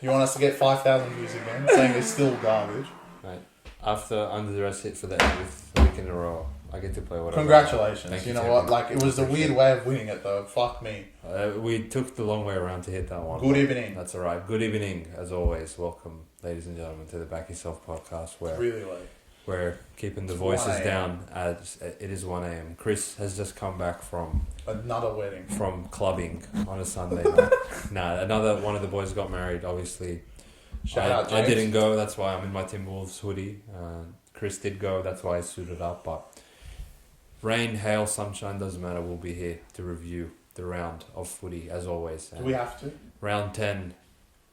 You want us to get 5,000 views again, saying it's still garbage? Right. After under the rest hit for the 8th week in a row, I get to play whatever. Congratulations. Thank you know what? Like, it was a weird way of winning it, though. Fuck me. We took the long way around to hit that one. Good evening. That's all right. Good evening, as always. Welcome, ladies and gentlemen, to the Back Yourself Podcast, where Really late. we're keeping the voices down. As it is 1 a.m. Chris has just come back from another wedding. From clubbing on a Sunday night. Another one of the boys got married. Obviously, Shout out, I James. didn't go. That's why I'm in my Timberwolves hoodie. Chris did go. That's why I suited up. But rain, hail, sunshine, doesn't matter. We'll be here to review the round of footy as always. Do we have to? Round 10,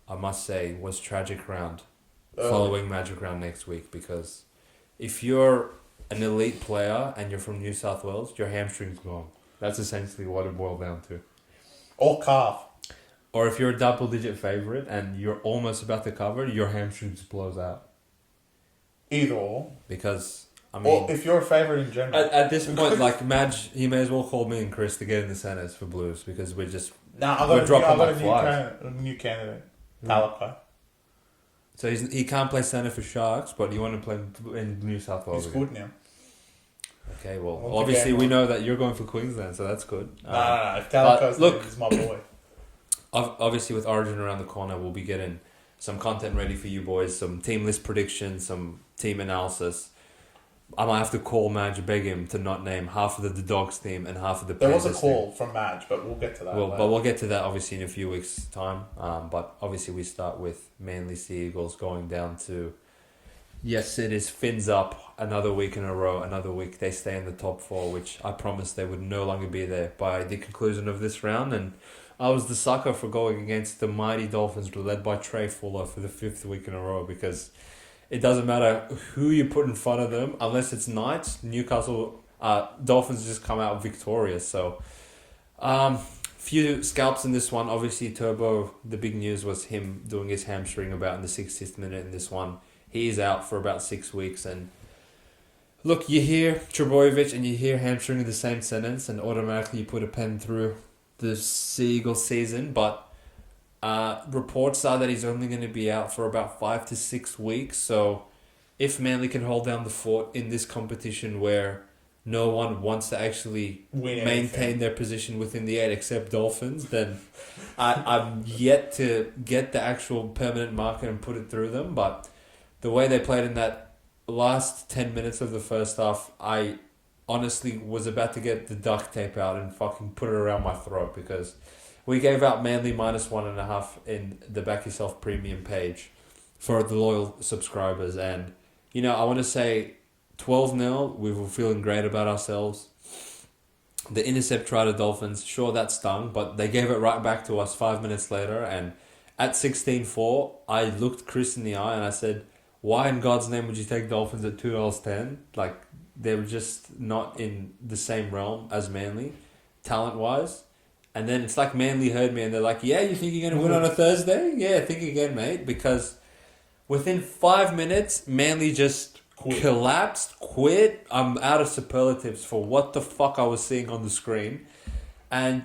I must say, was tragic round. Following Magic Round next week, because if you're an elite player and you're from New South Wales, your hamstring's gone. That's essentially what it boiled down to. Or calf. Or if you're a double-digit favourite and you're almost about to cover, your hamstring just blows out. Either or. Because, I mean... Or if you're a favourite in general. At this point, like, Madge, he may as well call me and Chris to get in the centres for Blues, because we're just... I've got a new candidate. Talakai. So he can't play centre for Sharks, but you want to play in New South Wales. He's good now. Okay, well, obviously we know that you're going for Queensland, so that's good. No. If Talakai's is my boy. Obviously, with Origin around the corner, we'll be getting some content ready for you boys, some team list predictions, some team analysis. I might have to call Madge, beg him to not name half of the Dogs team and half of the Panthers. There was a call from Madge, but we'll get to that. But we'll get to that obviously in a few weeks' time. But obviously we start with Manly Sea Eagles going down to, yes, it is fins up another week in a row. Another week they stay in the top 4, which I promised they would no longer be there by the conclusion of this round. And I was the sucker for going against the mighty Dolphins led by Trey Fuller for the 5th week in a row, because it doesn't matter who you put in front of them, unless it's Knights, Newcastle, Dolphins just come out victorious. So, few scalps in this one. Obviously, Turbo, the big news was him doing his hamstring about in the 60th minute in this one. He is out for about 6 weeks. And look, you hear Trebojevic and you hear hamstring in the same sentence, and automatically you put a pen through the Seagull season. But reports are that he's only going to be out for about 5 to 6 weeks. So if Manly can hold down the fort in this competition where no one wants to actually maintain their position within the 8 except Dolphins, then I'm yet to get the actual permanent marker and put it through them. But the way they played in that last 10 minutes of the first half, I honestly was about to get the duct tape out and fucking put it around my throat, because we gave out Manly -1.5 in the Back Yourself Premium page for the loyal subscribers. And, you know, I want to say 12-0, we were feeling great about ourselves. The intercept try to Dolphins, sure, that stung, but they gave it right back to us 5 minutes later. And at 16-4, I looked Chris in the eye and I said, why in God's name would you take Dolphins at $2.10? Like, they were just not in the same realm as Manly, talent-wise. And then it's like Manly heard me and they're like, yeah, you think you're going to win on a Thursday? Yeah, think again, mate. Because within 5 minutes, Manly just collapsed, quit. I'm out of superlatives for what the fuck I was seeing on the screen. And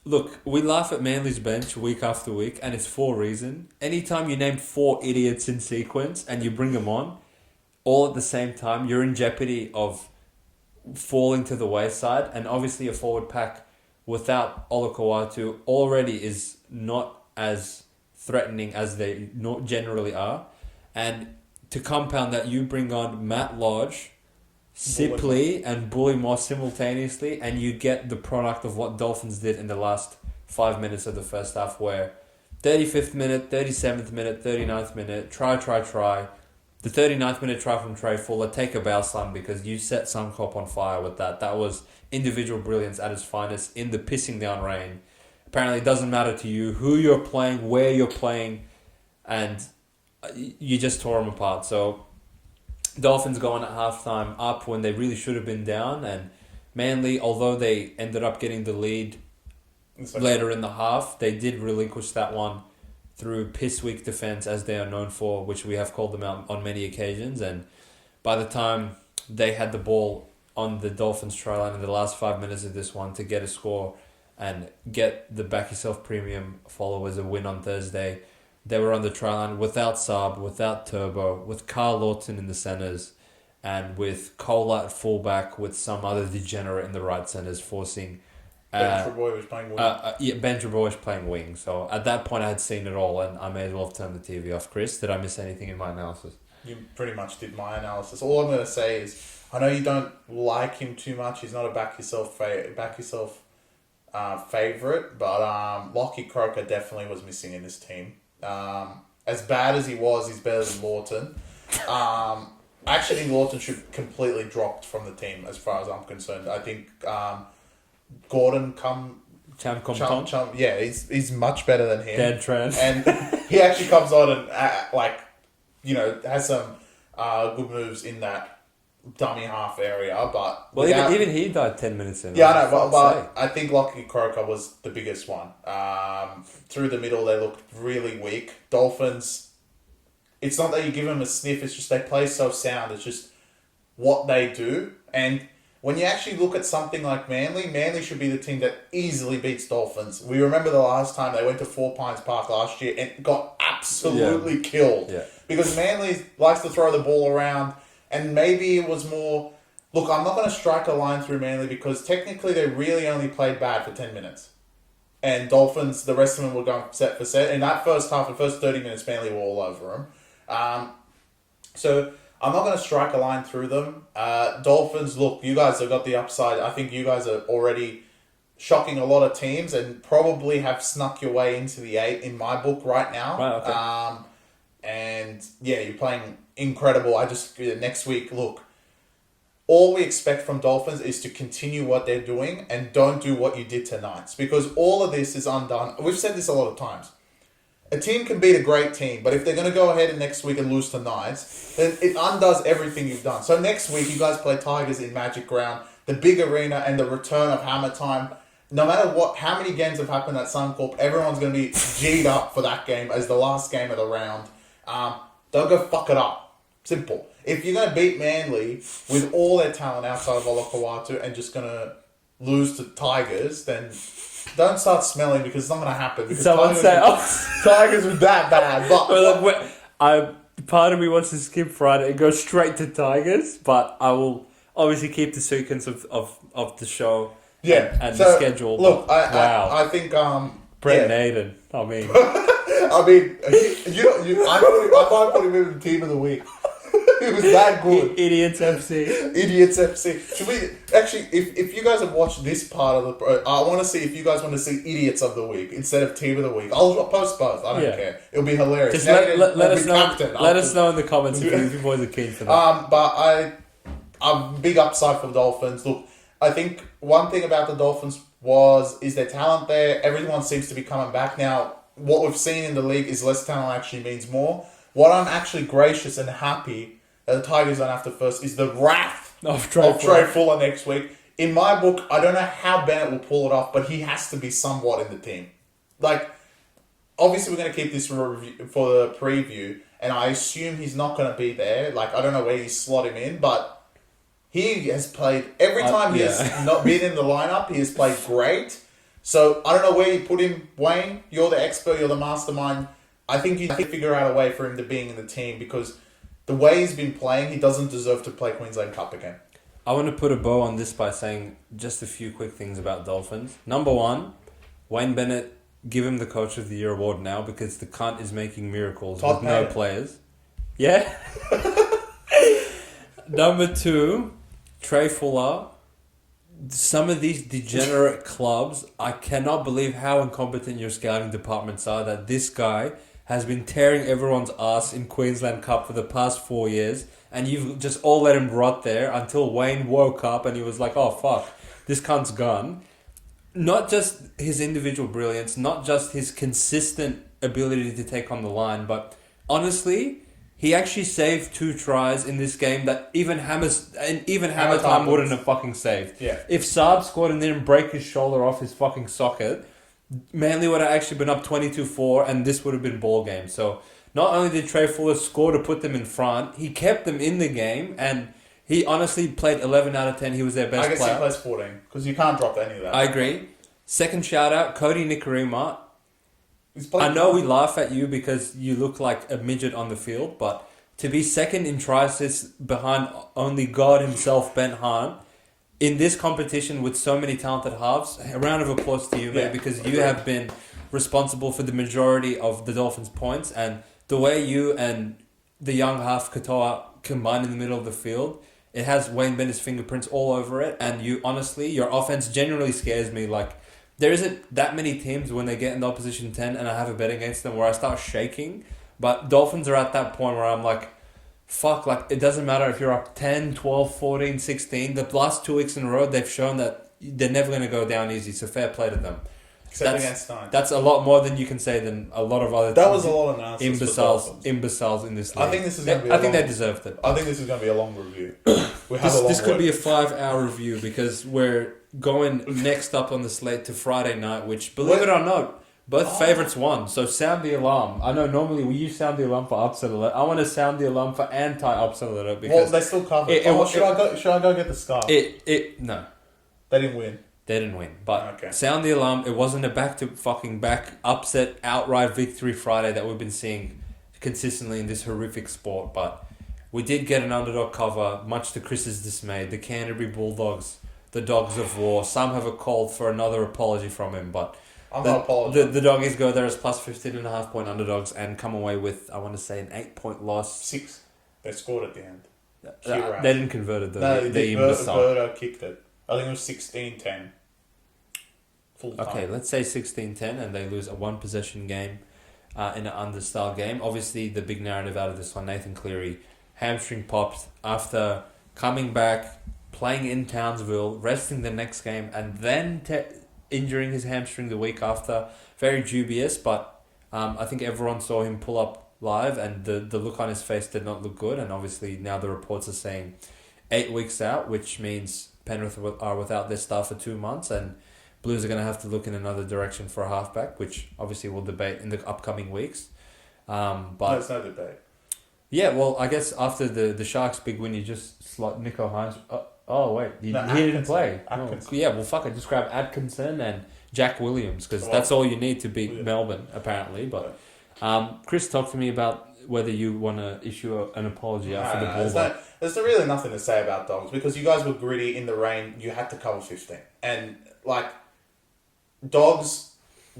look, we laugh at Manly's bench week after week, and it's for a reason. Anytime you name 4 idiots in sequence and you bring them on, all at the same time, you're in jeopardy of falling to the wayside. And obviously a forward pack without Olakau'atu already is not as threatening as they generally are. And to compound that, you bring on Matt Lodge, Sipley and Bullimore simultaneously, and you get the product of what Dolphins did in the last 5 minutes of the first half, where 35th minute, 37th minute, 39th minute, try. The 39th minute try from Trey Fuller, take a bow, son, because you set Suncorp on fire with that. That was individual brilliance at its finest in the pissing down rain. Apparently it doesn't matter to you who you're playing, where you're playing, and you just tore them apart. So Dolphins going at halftime up when they really should have been down, and Manly, although they ended up getting the lead later in the half, they did relinquish that one through piss-weak defense, as they are known for, which we have called them out on many occasions. And by the time they had the ball on the Dolphins try line in the last 5 minutes of this one to get a score and get the Back Yourself Premium followers a win on Thursday, they were on the try line without Saab, without Turbo, with Carl Lawton in the centres, and with Cola at fullback, with some other degenerate in the right centres, forcing... Ben Treboy was playing wing. Ben Treboy was playing wing. So at that point, I had seen it all, and I may as well have turned the TV off. Chris, did I miss anything in my analysis? You pretty much did my analysis. All I'm going to say is, I know you don't like him too much. He's not a back yourself favourite, but Lockie Croker definitely was missing in this team. As bad as he was, he's better than Lawton. I actually think Lawton should completely dropped from the team as far as I'm concerned. I think Gordon he's much better than him. Dead trend. And he actually comes on and has some good moves in that dummy half area, but even he died 10 minutes in. Yeah, I know, but I think Lockie Croker was the biggest one. Through the middle, they looked really weak. Dolphins, it's not that you give them a sniff; it's just they play so sound. It's just what they do, and when you actually look at something like Manly should be the team that easily beats Dolphins. We remember the last time they went to 4 Pines Park last year and got absolutely killed. Yeah. Because Manly likes to throw the ball around, and maybe it was more... Look, I'm not going to strike a line through Manly because technically they really only played bad for 10 minutes. And Dolphins, the rest of them were going set for set. In that first half, the first 30 minutes, Manly were all over them. So... I'm not going to strike a line through them. Dolphins, look, you guys have got the upside. I think you guys are already shocking a lot of teams and probably have snuck your way into the 8 in my book right now. Right, okay. And yeah, you're playing incredible. Next week, look, all we expect from Dolphins is to continue what they're doing and don't do what you did tonight. Because all of this is undone. We've said this a lot of times. A team can beat a great team, but if they're going to go ahead and next week and lose tonight, then it undoes everything you've done. So next week, you guys play Tigers in Magic Ground, the big arena, and the return of Hammer Time. No matter how many games have happened at Suncorp, everyone's going to be G'd up for that game as the last game of the round. Don't go fuck it up. Simple. If you're going to beat Manly with all their talent outside of Olakawatu and just going to lose to Tigers, then... Don't start smelling because it's not going to happen. Because Someone Tigers were that bad. But part of me wants to skip Friday and go straight to Tigers, but I will obviously keep the sequence of the show and the schedule. Look, I think Brett Naden. I mean, I might put him in the team of the week. It was that good. Idiots FC. Idiots FC. Should we actually? If you guys have watched this part of the, I want to see if you guys want to see idiots of the week instead of team of the week. I'll post both. I don't care. It'll be hilarious. Just let us know. Let us know in the comments if you boys are keen for that. But I'm big upside for the Dolphins. Look, I think one thing about the Dolphins is their talent there. Everyone seems to be coming back now. What we've seen in the league is less talent actually means more. What I'm actually gracious and happy that the Tigers don't have to first is the wrath of Trey Fuller next week. In my book, I don't know how Bennett will pull it off, but he has to be somewhat in the team. Like, obviously we're going to keep this for the preview, and I assume he's not going to be there. Like, I don't know where you slot him in, but he has played... Every time he has not been in the lineup, he has played great. So, I don't know where you put him. Wayne, you're the expert, you're the mastermind. I think you can figure out a way for him to being in the team because... The way he's been playing, he doesn't deserve to play Queensland Cup again. I want to put a bow on this by saying just a few quick things about Dolphins. Number one, Wayne Bennett, give him the Coach of the Year award now because the cunt is making miracles with no players. Yeah? Number two, Trey Fuller. Some of these degenerate clubs, I cannot believe how incompetent your scouting departments are that this guy... has been tearing everyone's ass in Queensland Cup for the past 4 years, and you've just all let him rot there until Wayne woke up and he was like, oh, fuck, this cunt's gone. Not just his individual brilliance, not just his consistent ability to take on the line, but honestly, he actually saved 2 tries in this game that even Hammer Time wouldn't have fucking saved. Yeah. If Saab scored and didn't break his shoulder off his fucking socket... Manly would have actually been up 22-4 and this would have been ball game. So not only did Trey Fuller score to put them in front, he kept them in the game and he honestly played 11 out of 10. He was their best player. I guess he plays 14 because you can't drop any of that. I agree. Second shout out, Cody Nikorima. I know we laugh at you because you look like a midget on the field, but to be second in try assists behind only God himself, Ben Hahn, in this competition with so many talented halves, a round of applause to you, mate, because you have been responsible for the majority of the Dolphins' points, and the way you and the young half Katoa combine in the middle of the field, it has Wayne Bennett's fingerprints all over it, and you honestly, your offense genuinely scares me. Like, there isn't that many teams when they get in the opposition 10 and I have a bet against them where I start shaking, but Dolphins are at that point where I'm like, fuck, like, it doesn't matter if you're up 10, 12, 14, 16. The last 2 weeks in a row, they've shown that they're never going to go down easy, so fair play to them. Except against Nine. That's a lot more than you can say than a lot of other That was a lot of nonsense. imbeciles in this league. I think this is going to be. I think they deserved it. I think this is going to be a long review. This could be a 5-hour review because we're going next up on the slate to Friday night, which, believe it or not, both favourites won. So sound the alarm. I know normally you sound the alarm for upset alert. I want to sound the alarm for anti-upset alert because they still covered. Should I go get the scarf? No, they didn't win. They didn't win, but sound the alarm. It wasn't a back upset outright victory Friday that we've been seeing consistently in this horrific sport. But we did get an underdog cover, much to Chris's dismay. The Canterbury Bulldogs, the Dogs of War. Some have called for another apology from him, but I'm not apologizing. The Doggies go there as plus 15.5 point underdogs and come away with, I want to say, an 8-point loss. 6. They scored at the end. They didn't convert it though. No, Berto kicked it. I think it was 16-10. Okay, let's say 16-10 and they lose a one-possession game in an under-style game. Obviously, the big narrative out of this one, Nathan Cleary, hamstring popped after coming back, playing in Townsville, resting the next game, and then injuring his hamstring the week after. Very dubious, but I think everyone saw him pull up live and the look on his face did not look good. And obviously now the reports are saying 8 weeks out, which means Penrith are without their star for 2 months, and Blues are going to have to look in another direction for a halfback, which obviously we'll debate in the upcoming weeks. But there's no debate. Yeah, well, I guess after the Sharks' big win, you just slot Nicho Hynes. He didn't play. Yeah, well, fuck it. Just grab Atkinson and Jack Williams because that's all you need to beat Melbourne, apparently. But Chris, talk to me about whether you want to issue an apology after the Bulldogs. There's really nothing to say about Dogs because you guys were gritty in the rain. You had to cover 15. And, Dogs,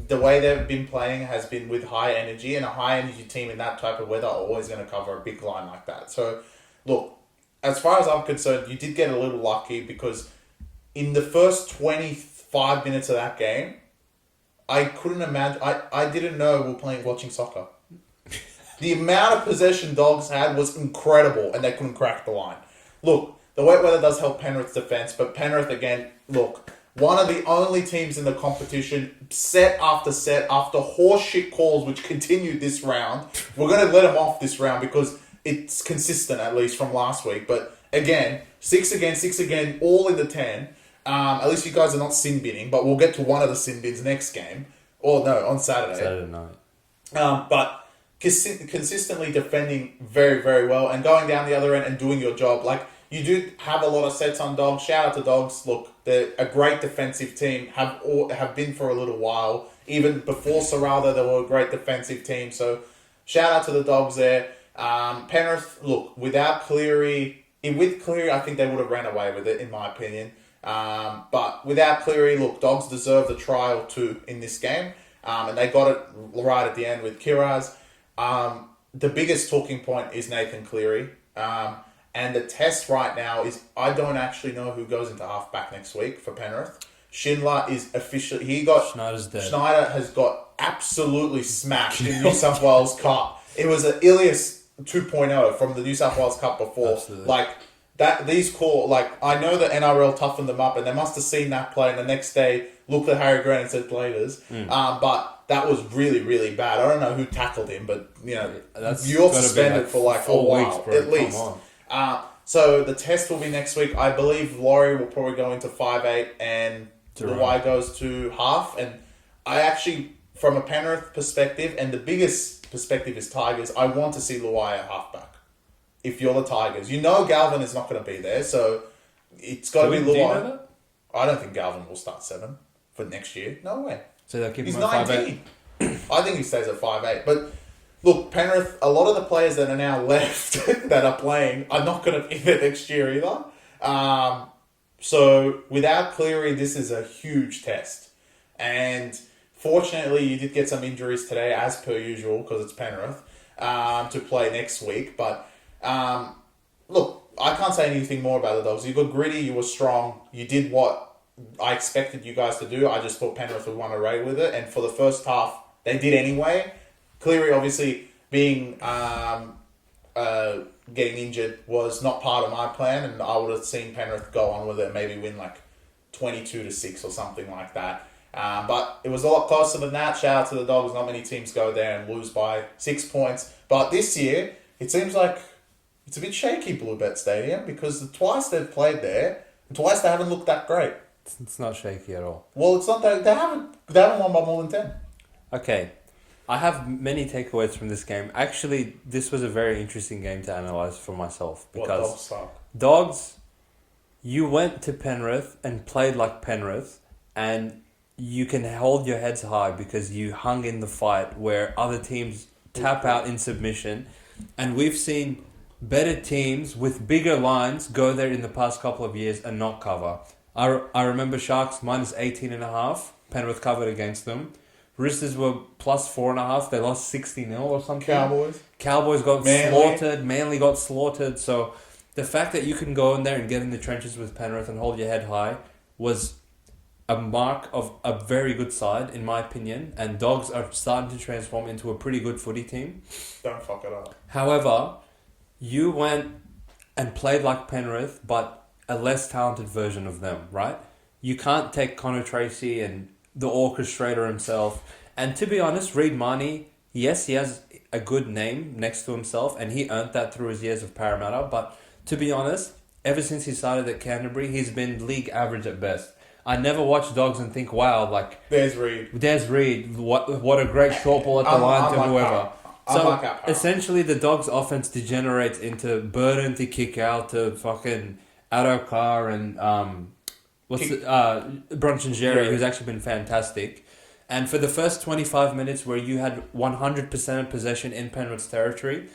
the way they've been playing has been with high energy, and a high energy team in that type of weather are always going to cover a big line like that. So, look, as far as I'm concerned, you did get a little lucky because in the first 25 minutes of that game, I couldn't imagine. I didn't know we were watching soccer. The amount of possession Dogs had was incredible, and they couldn't crack the line. Look, the wet weather does help Penrith's defense, but Penrith, again, look, one of the only teams in the competition, set after horseshit calls, which continued this round. We're going to let them off this round because it's consistent, at least from last week. But again, 6 again, all in the 10. At least you guys are not sin binning, but we'll get to one of the sin bins next game. Or no, on Saturday. Saturday night. But consistently defending very, very well and going down the other end and doing your job. You do have a lot of sets on Dogs. Shout out to Dogs. Look, they're a great defensive team. Have been for a little while. Even before Serraldo, they were a great defensive team. So, shout out to the Dogs there. Penrith, look, without Cleary... With Cleary, I think they would have ran away with it, in my opinion. But without Cleary, look, Dogs deserve the trial too in this game. And they got it right at the end with Kiraz. The biggest talking point is Nathan Cleary. And the test right now is I don't actually know who goes into halfback next week for Penrith. Schindler is officially... Schneider's dead. Schneider has got absolutely smashed in New South Wales Cup. It was an Ilias 2.0 from the New South Wales Cup before. Absolutely. I know the NRL toughened them up and they must have seen that play and the next day looked at Harry Grant and said Bladers. But that was really, really bad. I don't know who tackled him, but you're suspended for a 4 while, weeks, bro. at least. So the test will be next week. I believe Laurie will probably go into 5'8" and Luai goes to half. And I actually, from a Penrith perspective, and the biggest perspective is Tigers, I want to see Luai at halfback. If you're the Tigers. You know Galvin is not going to be there, so it's got to be Luai. Do you know that? I don't think Galvin will start 7 for next year. No way. So they'll keep He's him at 19. I think he stays at 5'8". But look, Penrith, a lot of the players that are now left that are playing are not going to be there next year either. So without Cleary, this is a huge test. And fortunately, you did get some injuries today, as per usual, because it's Penrith, to play next week. But look, I can't say anything more about the Dogs. You were gritty, you were strong, you did what I expected you guys to do. I just thought Penrith would want to raid with it. And for the first half, they did anyway. Cleary, obviously, being getting injured was not part of my plan, and I would have seen Penrith go on with it and maybe win like 22-6 or something like that. But it was a lot closer than that. Shout out to the Dogs. Not many teams go there and lose by 6 points. But this year, it seems like it's a bit shaky, Bluebet Stadium, because twice they've played there, and twice they haven't looked that great. It's not shaky at all. Well, it's not that they haven't won by more than 10. Okay. I have many takeaways from this game. Actually, this was a very interesting game to analyse for myself. Because Dogs, you went to Penrith and played like Penrith, and you can hold your heads high because you hung in the fight where other teams tap out in submission. And we've seen better teams with bigger lines go there in the past couple of years and not cover. I remember Sharks minus 18.5. Penrith covered against them. Roosters were plus 4.5. They lost 60-0 or something. Cowboys got slaughtered. Manly got slaughtered. So the fact that you can go in there and get in the trenches with Penrith and hold your head high was a mark of a very good side, in my opinion. And Dogs are starting to transform into a pretty good footy team. Don't fuck it up. However, you went and played like Penrith, but a less talented version of them, right? You can't take Connor Tracy and the orchestrator himself. And to be honest, Reid Marnie, yes, he has a good name next to himself, and he earned that through his years of Parramatta. But to be honest, ever since he started at Canterbury, he's been league average at best. I never watch Dogs and think, wow, like... There's Reid. What a great short ball at the line to whoever. So, essentially, the Dogs' offense degenerates into Burden to kick out to fucking Adokar and Brunch and Jerry, who's actually been fantastic. And for the first 25 minutes where you had 100% of possession in Penrith's territory,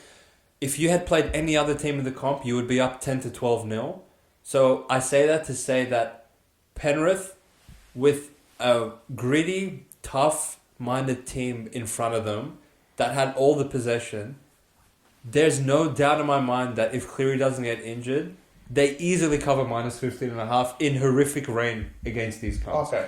if you had played any other team in the comp, you would be up 10 to 12-0. So I say that to say that Penrith, with a gritty, tough-minded team in front of them that had all the possession, there's no doubt in my mind that if Cleary doesn't get injured, they easily cover minus 15.5 in horrific rain against these comps. Okay.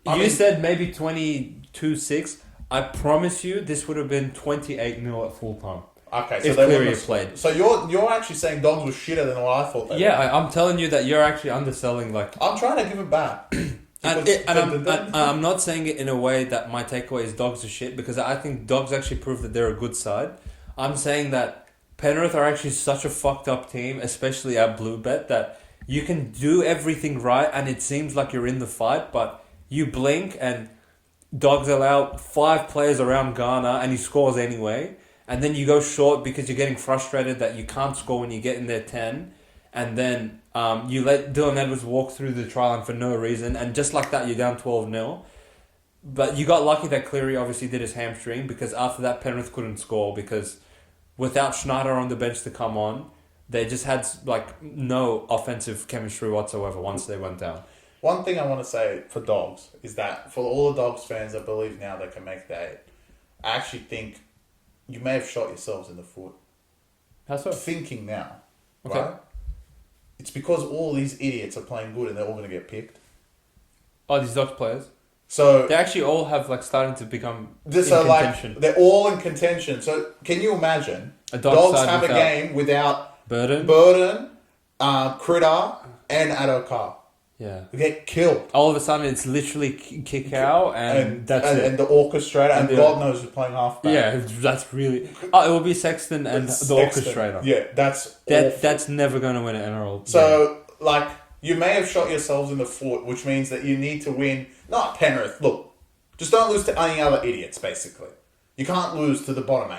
You said maybe 22-6. I promise you this would have been 28-0 at full time. Okay, so if Cleary had played. So you're actually saying Dogs was shitter than what I thought they were. Yeah, I'm telling you that you're actually underselling. Like I'm trying to give it back. I'm not saying it in a way that my takeaway is Dogs are shit, because I think Dogs actually prove that they're a good side. I'm saying that Penrith are actually such a fucked up team, especially at Bluebet, that you can do everything right and it seems like you're in the fight, but you blink and Dogs allow 5 players around Ghana and he scores anyway. And then you go short because you're getting frustrated that you can't score when you get in there 10. And then you let Dylan Edwards walk through the try line for no reason. And just like that, you're down 12-0. But you got lucky that Cleary obviously did his hamstring, because after that, Penrith couldn't score because without Schneider on the bench to come on, they just had like no offensive chemistry whatsoever once they went down. One thing I want to say for Dogs is that for all the Dogs fans that believe now they can make the 8, I actually think you may have shot yourselves in the foot. How so? Thinking now, okay, right? It's because all these idiots are playing good and they're all going to get picked. Oh, these Dogs players? So they actually all have like starting to become in contention. They're all in contention. So can you imagine Dogs have a game without Burden, Critter, and Adokar? Yeah, they get killed. All of a sudden, it's literally kick out, and that's it. And the orchestrator, and God knows who's playing halfback. Yeah, that's really. Oh, it will be Sexton and the orchestrator. Yeah, that's never going to win an NRL. So, like, you may have shot yourselves in the foot, which means that you need to win. Not Penrith. Look, just don't lose to any other idiots. Basically, you can't lose to the bottom 8.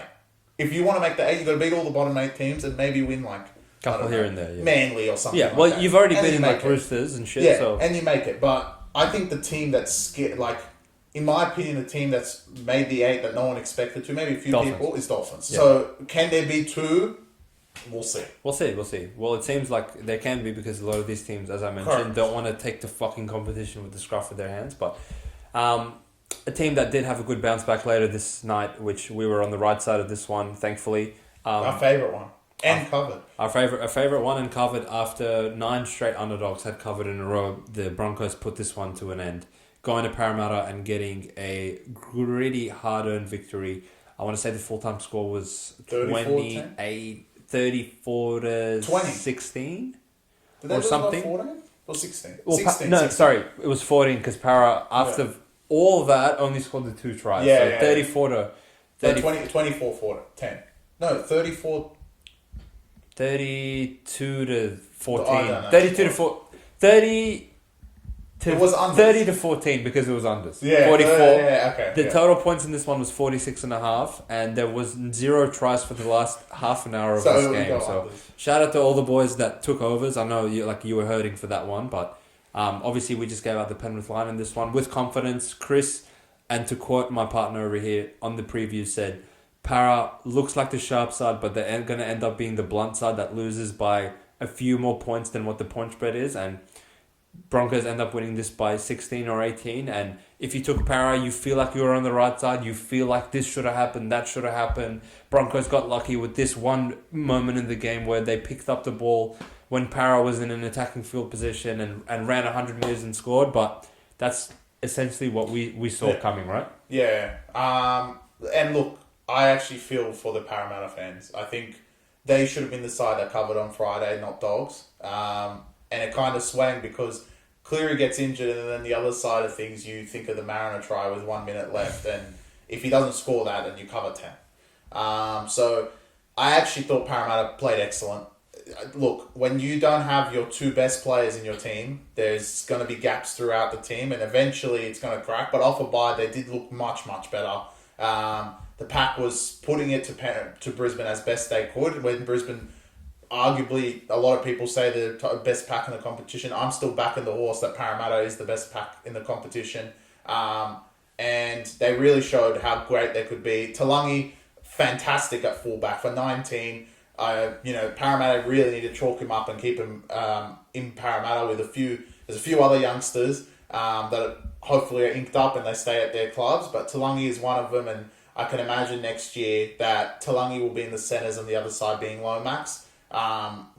If you want to make the 8, you got to beat all the bottom 8 teams and maybe win like. Couple here and there, yeah. Manly or something. Yeah, well, like you've already been in like Roosters and shit. Yeah, so. And you make it. But I think the team that's scared, like in my opinion, the team that's made the 8 that no one expected to, maybe a few Dolphins. people, is Dolphins. Yeah. So can there be 2? We'll see. We'll see. Well, it seems like there can be because a lot of these teams, as I mentioned, Correct. don't want to take the fucking competition with the scruff of their hands. But a team that did have a good bounce back later this night, which we were on the right side of this one, thankfully. Our favourite one. And covered. Our favourite one and covered after 9 straight underdogs had covered in a row. The Broncos put this one to an end, going to Parramatta and getting a gritty, hard-earned victory. I want to say the full-time score was 34 to 20. 16 Did they or lose something. by 14 or 16? Well, 16. no, 16. sorry, it was 14 because Para after all that only scored the 2 tries. Yeah, so yeah. 34 to 30, 24 for 10. No, 34. 32 to 14. I don't know. 32 to 4. 30 to It was unders. 30 to 14 because it was unders. Yeah, 44. okay. The total points in this one was 46.5, and there was 0 tries for the last half an hour of So this we game. go So unders. shout out to all the boys that took overs. I know you were hurting for that one, but obviously we just gave out the Penrith line in this one with confidence. Chris, and to quote my partner over here on the preview, said, Para looks like the sharp side, but they're going to end up being the blunt side that loses by a few more points than what the point spread is, and Broncos end up winning this by 16 or 18. And if you took Para, you feel like you were on the right side. You feel like this should have happened, that should have happened. Broncos got lucky with this one moment in the game where they picked up the ball when Para was in an attacking field position and ran 100 metres and scored. But that's essentially what we saw coming, right? Yeah. And look, I actually feel for the Parramatta fans. I think they should have been the side that covered on Friday, not Dogs. And it kind of swang because Cleary gets injured, and then the other side of things, you think of the Mariner try with 1 minute left, and if he doesn't score that, then you cover 10. So I actually thought Parramatta played excellent. Look, when you don't have your 2 best players in your team, there's going to be gaps throughout the team, and eventually it's going to crack. But off a bye, they did look much, much better. The Pack was putting it to Brisbane as best they could. When Brisbane, arguably, a lot of people say they're the best pack in the competition. I'm still backing the horse that Parramatta is the best pack in the competition. And they really showed how great they could be. Talangi, fantastic at fullback for 19. Parramatta really need to chalk him up and keep him in Parramatta with there's a few other youngsters that hopefully are inked up and they stay at their clubs, but Talangi is one of them, and I can imagine next year that Talangi will be in the centres and the other side being Lomax,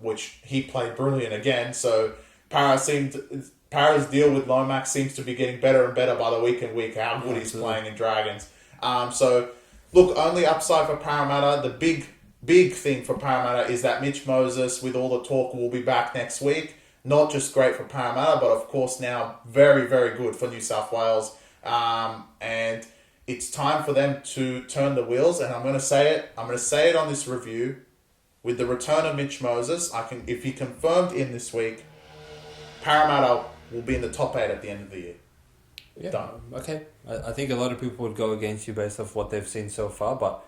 which he played brilliant again. So Para's deal with Lomax seems to be getting better and better by the week and week how good he's playing in Dragons. So look, only upside for Parramatta. The big thing for Parramatta is that Mitch Moses, with all the talk, will be back next week. Not just great for Parramatta, but of course now very, very good for New South Wales. And it's time for them to turn the wheels, and I'm going to say it on this review. With the return of Mitch Moses, if he confirmed in this week, Parramatta will be in the top 8 at the end of the year. Yeah. Done. Okay. I think a lot of people would go against you based off what they've seen so far, but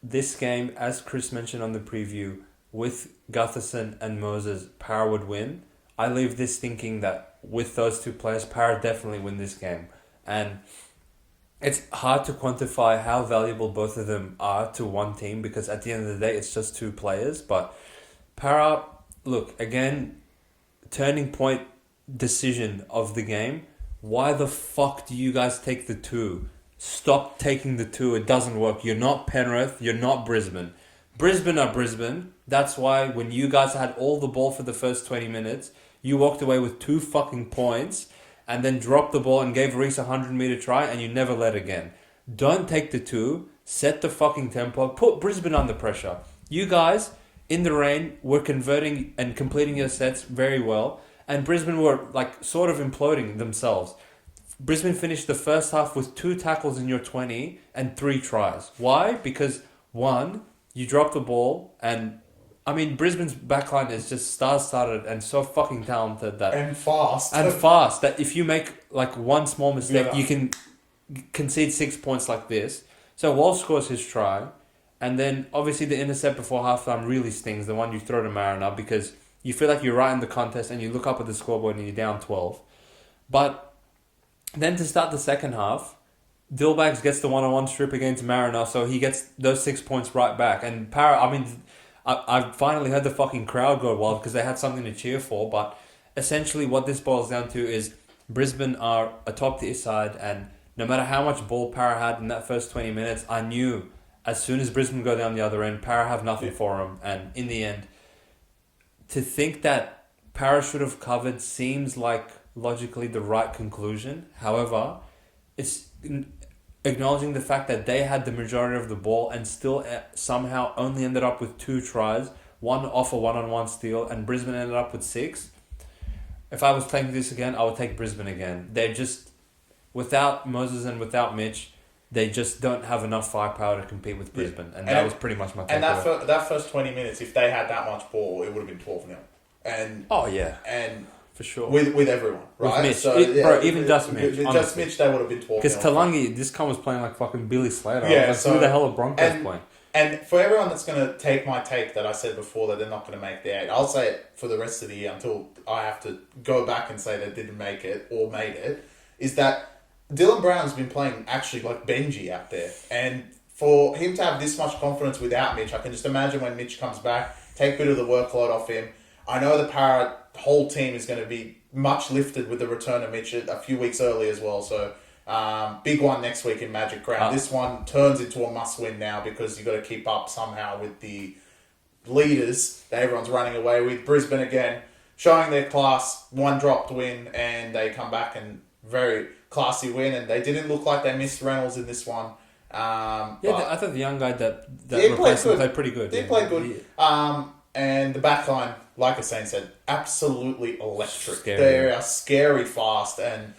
this game, as Chris mentioned on the preview, with Gutherson and Moses, Para would win. I leave this thinking that with those 2 players, Para definitely win this game. And it's hard to quantify how valuable both of them are to one team because at the end of the day, it's just 2 players. But Para, look, again, turning point decision of the game. Why the fuck do you guys take the 2? Stop taking the 2. It doesn't work. You're not Penrith. You're not Brisbane. Brisbane are Brisbane. That's why when you guys had all the ball for the first 20 minutes, you walked away with 2 fucking points and then dropped the ball and gave Reece a 100-metre try and you never led again. Don't take the 2. Set the fucking tempo. Put Brisbane under pressure. You guys, in the rain, were converting and completing your sets very well. And Brisbane were sort of imploding themselves. Brisbane finished the first half with 2 tackles in your 20 and 3 tries. Why? Because 1, you dropped the ball, and Brisbane's backline is just star-studded and so fucking talented And fast that if you make one small mistake, you can concede 6 points like this. So Walsh scores his try, and then obviously the intercept before halftime really stings, the one you throw to Mariner, because you feel like you're right in the contest and you look up at the scoreboard and you're down 12. But Then to start the second half, Dillbags gets the one-on-one strip against Mariner, so he gets those 6 points right back. And I finally heard the fucking crowd go wild because they had something to cheer for. But essentially what this boils down to is Brisbane are a top-tier side, and no matter how much ball Para had in that first 20 minutes, I knew as soon as Brisbane go down the other end, Para have nothing for them. And in the end, to think that Para should have covered seems like logically the right conclusion. However, it's acknowledging the fact that they had the majority of the ball and still somehow only ended up with 2 tries, one off a one-on-one steal, and Brisbane ended up with 6. If I was playing this again, I would take Brisbane again. They're just, without Moses and without Mitch, they just don't have enough firepower to compete with Brisbane. And that was pretty much my takeaway. And that first 20 minutes, if they had that much ball, it would have been 12-0. And oh, yeah. And for sure. With everyone, right? With Mitch. So, Even just Mitch. Just Mitch, they would have been 12-0. Because Talangi, this guy was playing like fucking Billy Slater. Yeah, like, who the hell are Broncos playing? And for everyone that's going to take my take that I said before that they're not going to make the 8, I'll say it for the rest of the year until I have to go back and say they didn't make it or made it, is that Dylan Brown's been playing actually like Benji out there. And for him to have this much confidence without Mitch, I can just imagine when Mitch comes back, take a bit of the workload off him. I know the Para whole team is going to be much lifted with the return of Mitch a few weeks early as well. So big one next week in Magic Round. This one turns into a must-win now because you've got to keep up somehow with the leaders that everyone's running away with. Brisbane again, showing their class, 1 dropped win, and they come back and very classy win. And they didn't look like they missed Reynolds in this one. I thought the young guy that replaced him played pretty good. He played good. And the back line, like Hussein said, absolutely electric. Scary. They are scary fast, and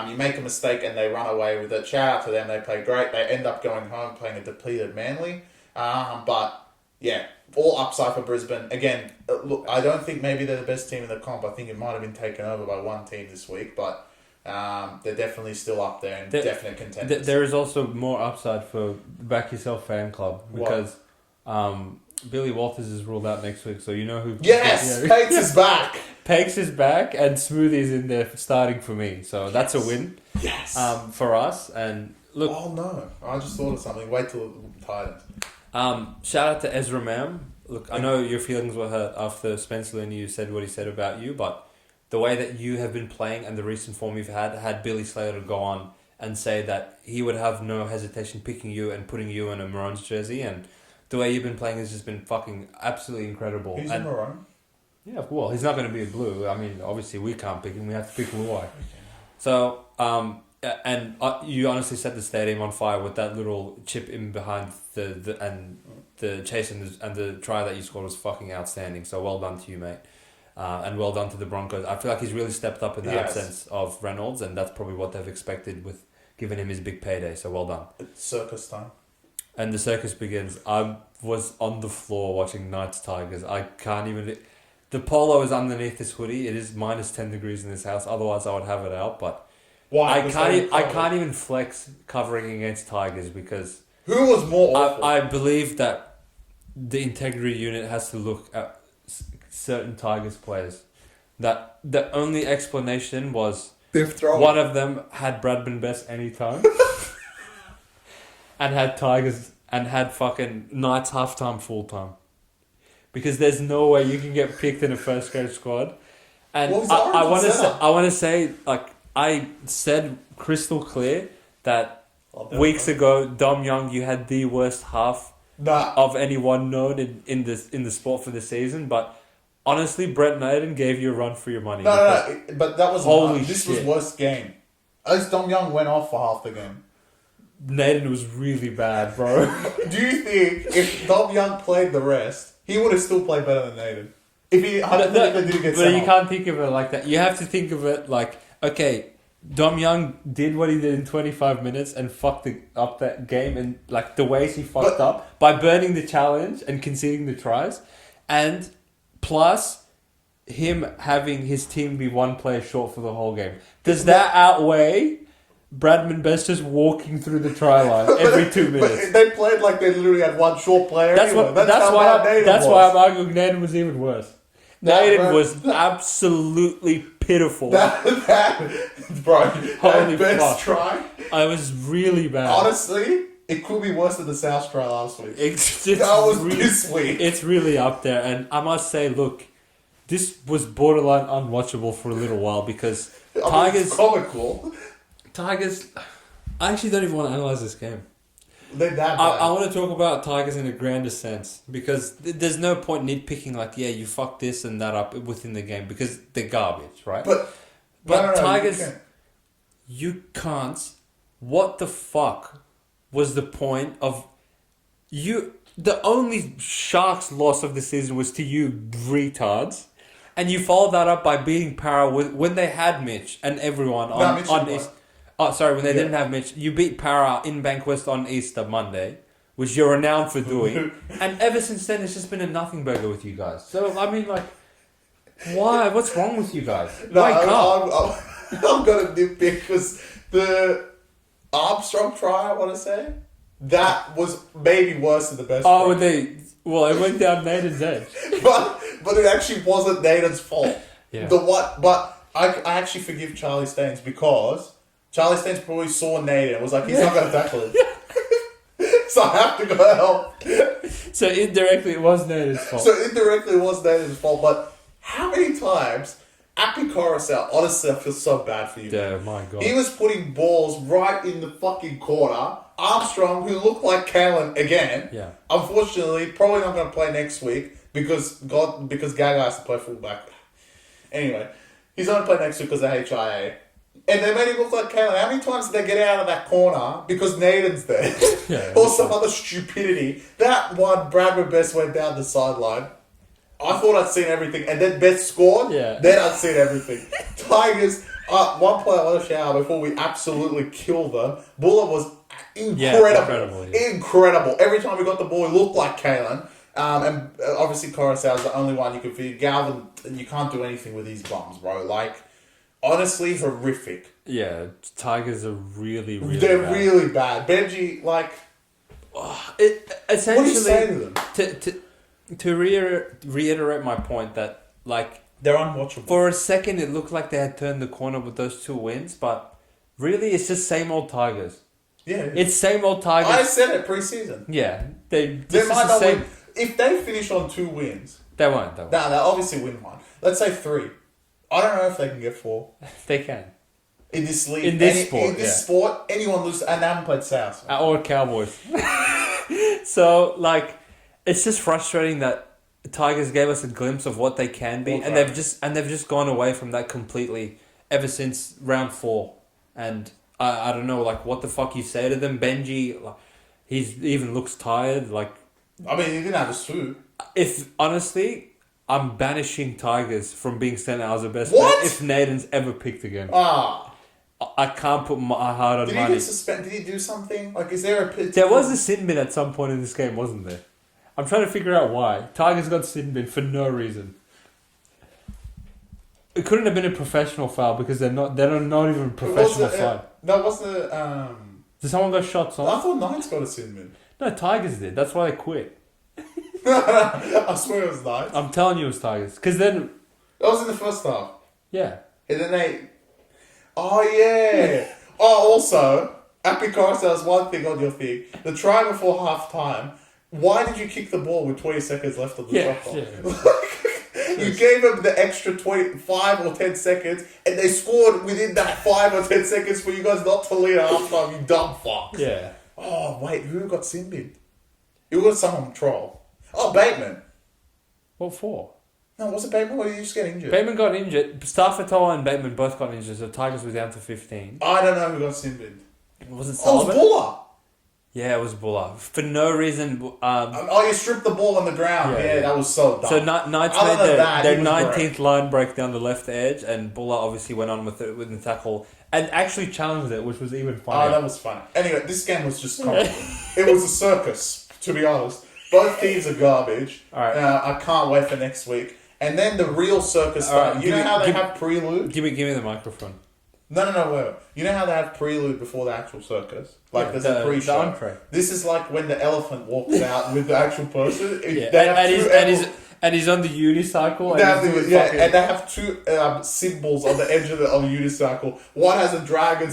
you make a mistake and they run away with it. Shout out to them, they play great. They end up going home playing a depleted Manly. But yeah, all upside for Brisbane. Again, look, I don't think maybe they're the best team in the comp. I think it might have been taken over by one team this week, but they're definitely still up there and definite contenders. There is also more upside for Back Yourself Fan Club because Billy Walters is ruled out next week, so you know who... Yes! Pakes is back! Pakes is back, and Smoothie's in there starting for me, so that's a win. Yes! For us, and look... Oh no, I just thought of something. Wait till the Titans. Shout out to Ezra Mam. Look, I know your feelings were hurt after Spencer and you said what he said about you, but the way that you have been playing and the recent form you've had Billy Slater go on and say that he would have no hesitation picking you and putting you in a Maroons jersey, and the way you've been playing has just been fucking absolutely incredible. He's a Maroon? Yeah, well, he's not going to be a blue. I mean, obviously we can't pick him. We have to pick Luai. Okay. So, you honestly set the stadium on fire with that little chip in behind the chase and the try that you scored was fucking outstanding. So well done to you, mate. And well done to the Broncos. I feel like he's really stepped up in the absence of Reynolds, and that's probably what they've expected with giving him his big payday. So well done. It's circus time. And the circus begins. I was on the floor watching Knights Tigers. I can't even... The polo is underneath this hoodie. It is minus 10 degrees in this house. Otherwise, I would have it out. But why? I can't even flex covering against Tigers because... Who was more awful? I believe that the integrity unit has to look at certain Tigers players. That the only explanation was one of them had Bradman Best anytime. And had Tigers and had fucking Knights halftime full time, because there's no way you can get picked in a first grade squad. And I want to say like I said crystal clear that weeks ago, Dom Young, you had the worst half of anyone known in the sport for the season. But honestly, Brett Naden gave you a run for your money. No, but that was this shit. was worst game. At least Dom Young went off for half the game. Naden was really bad, bro. Do you think if Dom Young played the rest, he would have still played better than Naden? If he didn't get but you can't think of it like that. You have to think of it like, okay, Dom Young did what he did in 25 minutes and fucked up that game, and like the ways he fucked up by burning the challenge and conceding the tries, and plus him having his team be one player short for the whole game. Does that outweigh Bradman Best just walking through the try line every 2 minutes? But they played like they literally had one short player. That's why I'm arguing Naden was even worse. Naden was absolutely pitiful. Bro, Holy that best fuck. try. I was really bad. Honestly, it could be worse than the South try last week. It's That was this week. It's really up there, and I must say, look, this was borderline unwatchable for a little while because It's comical. Tigers. I actually don't even want to analyze this game. They're that bad. I want to talk about Tigers in a grander sense because there's no point nitpicking like, yeah, you fucked this and that up within the game because they're garbage, right? But no, Tigers, you can't. What the fuck was the point of you? The only Sharks loss of the season was to you retards, and you followed that up by beating Para when they had Mitch and everyone on East. Oh, sorry, when they didn't have Mitch, you beat Para in Bankwest on Easter Monday, which you're renowned for doing, and ever since then it's just been a nothing burger with you guys. So I mean, like, why? What's wrong with you guys? No, Wake up! I'm gonna nitpick because the Armstrong try, I want to say, that was maybe worse than the best. Oh, it went down Nathan's edge. but it actually wasn't Nathan's fault. Yeah. But I actually forgive Charlie Staines because Charlie Staines probably saw Nathan and was like, he's not going to tackle him. So I have to go help. So indirectly it was Nathan's fault. But how many times Appy Coruscant, honestly, I feel so bad for you. Yeah, my God. He was putting balls right in the fucking corner. Armstrong, who looked like Kalen again, unfortunately, probably not going to play next week because Gaga has to play fullback. Anyway, he's going to play next week because of HIA. And they made him look like Kalen. How many times did they get out of that corner because Nathan's there? Or some other stupidity. That one, Bradford Best went down the sideline. I thought I'd seen everything. And then Best scored. Yeah. Then I'd seen everything. Tigers, one play I want to shout out before we absolutely kill them. Buller was incredible. Incredible. Every time we got the ball, he looked like Kalen. And obviously Coruscant's the only one you can figure. Galvin, you can't do anything with these bums, bro. Like, honestly, horrific. Yeah, Tigers are really, really They're bad. really bad. Benji, like... Essentially, what do you say to them? To reiterate my point that, like... They're unwatchable. For a second, it looked like they had turned the corner with those 2 wins, but really, it's just same old Tigers. Yeah. It's same old Tigers. I said it pre-season. Yeah. They might not win. If they finish on 2 wins... They won't. They'll obviously win 1. Let's say 3. I don't know if they can get 4. They can. In this league. In this sport, anyone loses, and they haven't played South. Or Cowboys. So, like, it's just frustrating that the Tigers gave us a glimpse of what they can be, and they've just gone away from that completely ever since round 4. And I don't know, like, what the fuck you say to them. Benji, like, he even looks tired. Like, I mean, he didn't have his food. If honestly, I'm banishing Tigers from being sent out as a best What? bet if Nathan's ever picked again. I can't put my heart on Did money. he get suspended? Did he do something? Like, is there a... There was a sin bin at some point in this game, wasn't there? I'm trying to figure out why. Tigers got sin bin for no reason. It couldn't have been a professional foul because they're not even a professional side. That was the... Did someone got shots on? I thought Knights got a sin bin. No, Tigers did. That's why they quit. I swear it was Knights. I'm telling you it was Tigers. Because then... That was in the first half. Yeah. And then they... Oh, yeah. Oh, also, Apicor says one thing on your thing. The try before half-time, why did you kick the ball with 20 seconds left on the shot clock? Yeah. You gave them the extra 5 or 10 seconds, and they scored within that 5 or 10 seconds for you guys not to lead at half-time, you dumb fucks. Yeah. Oh, wait, who got sin bin? It was someone troll. Oh, Bateman. What for? No, was it Bateman or did he just get injured? Bateman got injured. Stafford and Bateman both got injured, so Tigers were down to 15. I don't know who got sin bin. Was it Oh, Sullivan? it was Buller. Yeah, it was Buller. For no reason. You stripped the ball on the ground. Yeah, that was so dumb. So Knights Other made than that, their it was 19th great. line break down the left edge, and Buller obviously went on with the tackle and actually challenged it, which was even Oh, funnier. that was funny. Anyway, this game was just comical. It was a circus, to be honest. Both teams are garbage. All right. I can't wait for next week. And then the real circus started. You know how they have prelude? Give me the microphone. No, wait. You know how they have prelude before the actual circus? Like there's a pre-show. The entree. This is like when the elephant walks out with the actual person. Yeah, And he's on the unicycle. And they have two symbols on the edge of the unicycle. One has a dragon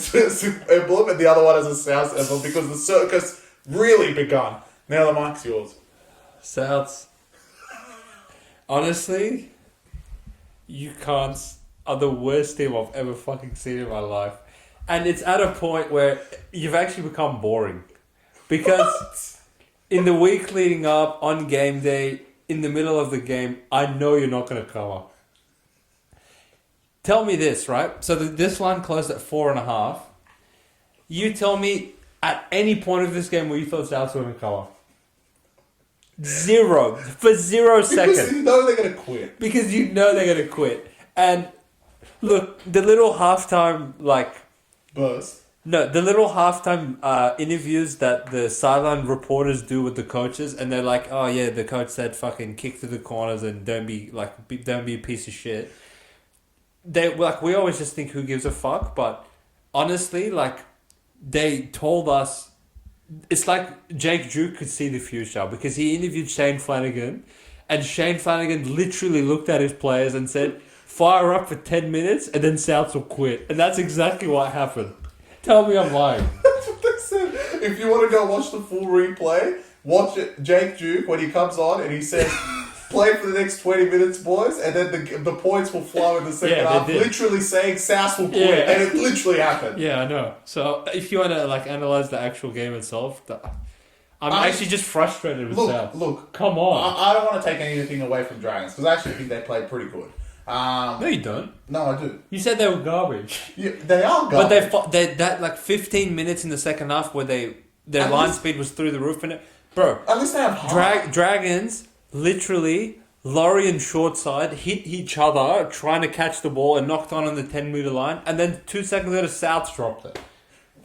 emblem and the other one has a South emblem because the circus really begun. Now the mic's yours. Souths. Honestly, you can't... are the worst team I've ever fucking seen in my life. And it's at a point where you've actually become boring. Because in the week leading up, on game day, in the middle of the game, I know you're not going to cover. Tell me this, right? So this line closed at 4.5. You tell me at any point of this game where you thought Souths were going to cover. Zero. For 0 seconds. Because you know they're going to quit. Because you know they're going to quit. And look, the little halftime, Burst. No, the little halftime interviews that the sideline reporters do with the coaches, and they're like, "Oh yeah, the coach said fucking kick to the corners and don't be a piece of shit." We always just think who gives a fuck, but honestly, they told us, it's like Jake Duke could see the future because he interviewed Shane Flanagan, and Shane Flanagan literally looked at his players and said, "Fire up for 10 minutes, and then Souths will quit," and that's exactly what happened. Tell me I'm lying. That's what they said. If you want to go watch the full replay, watch it, Jake Duke when he comes on and he says, "Play for the next 20 minutes, boys," and then the points will flow in the second half. Literally saying Souths will quit, and it literally happened. Yeah, I know. So if you want to analyze the actual game itself, I'm actually just frustrated with Souths. Look, come on. I don't want to take anything away from Dragons because I actually think they played pretty good. No, you don't. No, I do. You said they were garbage. Yeah, they are garbage. But that 15 minutes in the second half where their line speed was through the roof, and bro. At least they have heart. Dragons literally Laurie and short side hit each other trying to catch the ball and knocked on the 10-meter line, and then 2 seconds later Souths dropped it.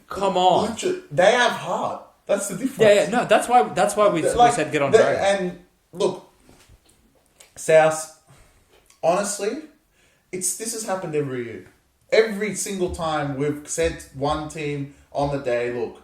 Come on. Literally, they have heart. That's the difference. Yeah. No, that's why we said get on Dragons. And look, Souths. Honestly, this has happened every year. Every single time we've sent one team on the day, look,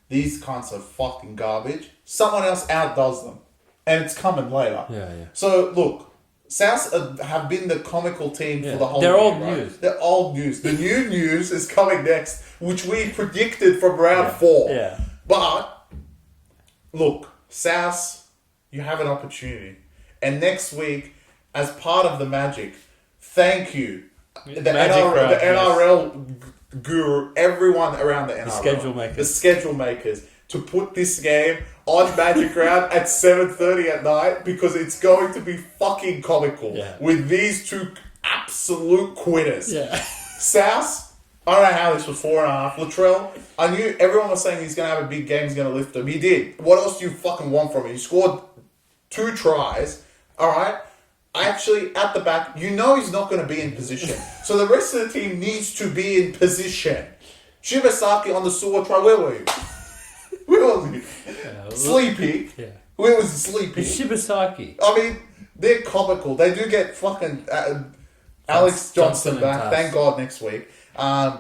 these cunts are fucking garbage. Someone else outdoes them. And it's coming later. Yeah. So, look, Souths have been the comical team for the whole year. They're old right? news. They're old news. The new news is coming next, which we predicted from round 4. Yeah. But, look, Souths, you have an opportunity. And next week, as part of the magic, thank you. The NRL guru, everyone around the NRL. The schedule makers. To put this game on Magic Round at 7:30 at night because it's going to be fucking comical with these two absolute quitters. Yeah. Souths, I don't know how this was 4.5. Latrell, I knew everyone was saying he's going to have a big game, he's going to lift him. He did. What else do you fucking want from him? He scored 2 tries. Alright? Actually, at the back, you know he's not going to be in position. So the rest of the team needs to be in position. Shibasaki on the sewer try. Where were you? Where was he? Sleepy. Yeah. Where was he sleeping? Shibasaki. I mean, they're comical. They do get fucking Alex Johnston back. Thank God next week.